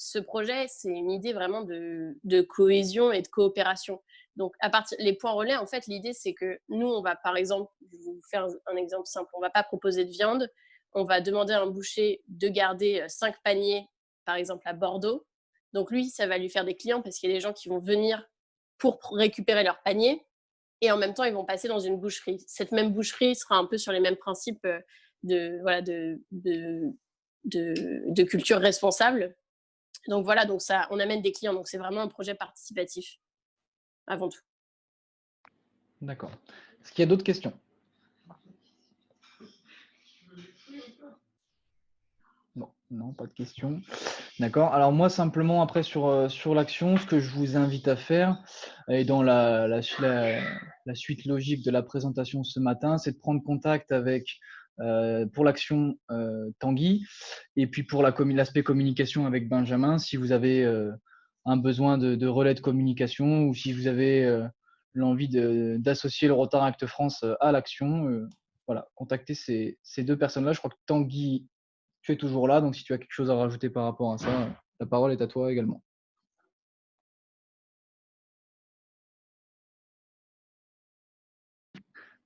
ce projet, c'est une idée vraiment de cohésion et de coopération. Donc, les points relais, en fait, l'idée, c'est que nous, on va, par exemple, je vais vous faire un exemple simple, on ne va pas proposer de viande, on va demander à un boucher de garder 5 paniers, par exemple, à Bordeaux. Donc, lui, ça va lui faire des clients parce qu'il y a des gens qui vont venir pour récupérer leur panier et en même temps, ils vont passer dans une boucherie. Cette même boucherie sera un peu sur les mêmes principes de culture responsable. Donc voilà, donc ça, on amène des clients. Donc c'est vraiment un projet participatif avant tout. D'accord. Est-ce qu'il y a d'autres questions? Non, pas de questions. D'accord. Alors moi, simplement, après, sur l'action, ce que je vous invite à faire, et dans la suite logique de la présentation ce matin, c'est de prendre contact avec pour l'action Tanguy, et puis pour l'aspect communication avec Benjamin, si vous avez un besoin de relais de communication ou si vous avez l'envie d'associer le Rotaract France à l'action, voilà, contactez ces deux personnes-là. Je crois que Tanguy, tu es toujours là, donc si tu as quelque chose à rajouter par rapport à ça, la parole est à toi également.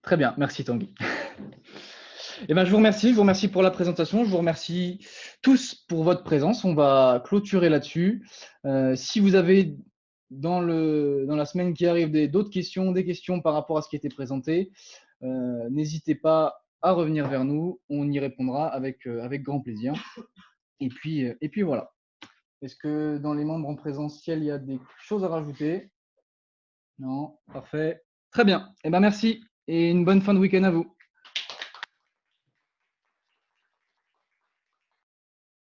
Très bien, merci Tanguy. Eh ben, je vous remercie pour la présentation, je vous remercie tous pour votre présence. On va clôturer là-dessus. Si vous avez dans la semaine qui arrive d'autres questions, des questions par rapport à ce qui a été présenté, n'hésitez pas à revenir vers nous, on y répondra avec grand plaisir. Et puis voilà. Est-ce que dans les membres en présentiel, il y a des choses à rajouter? Non, parfait. Très bien. Eh ben, merci et une bonne fin de week-end à vous.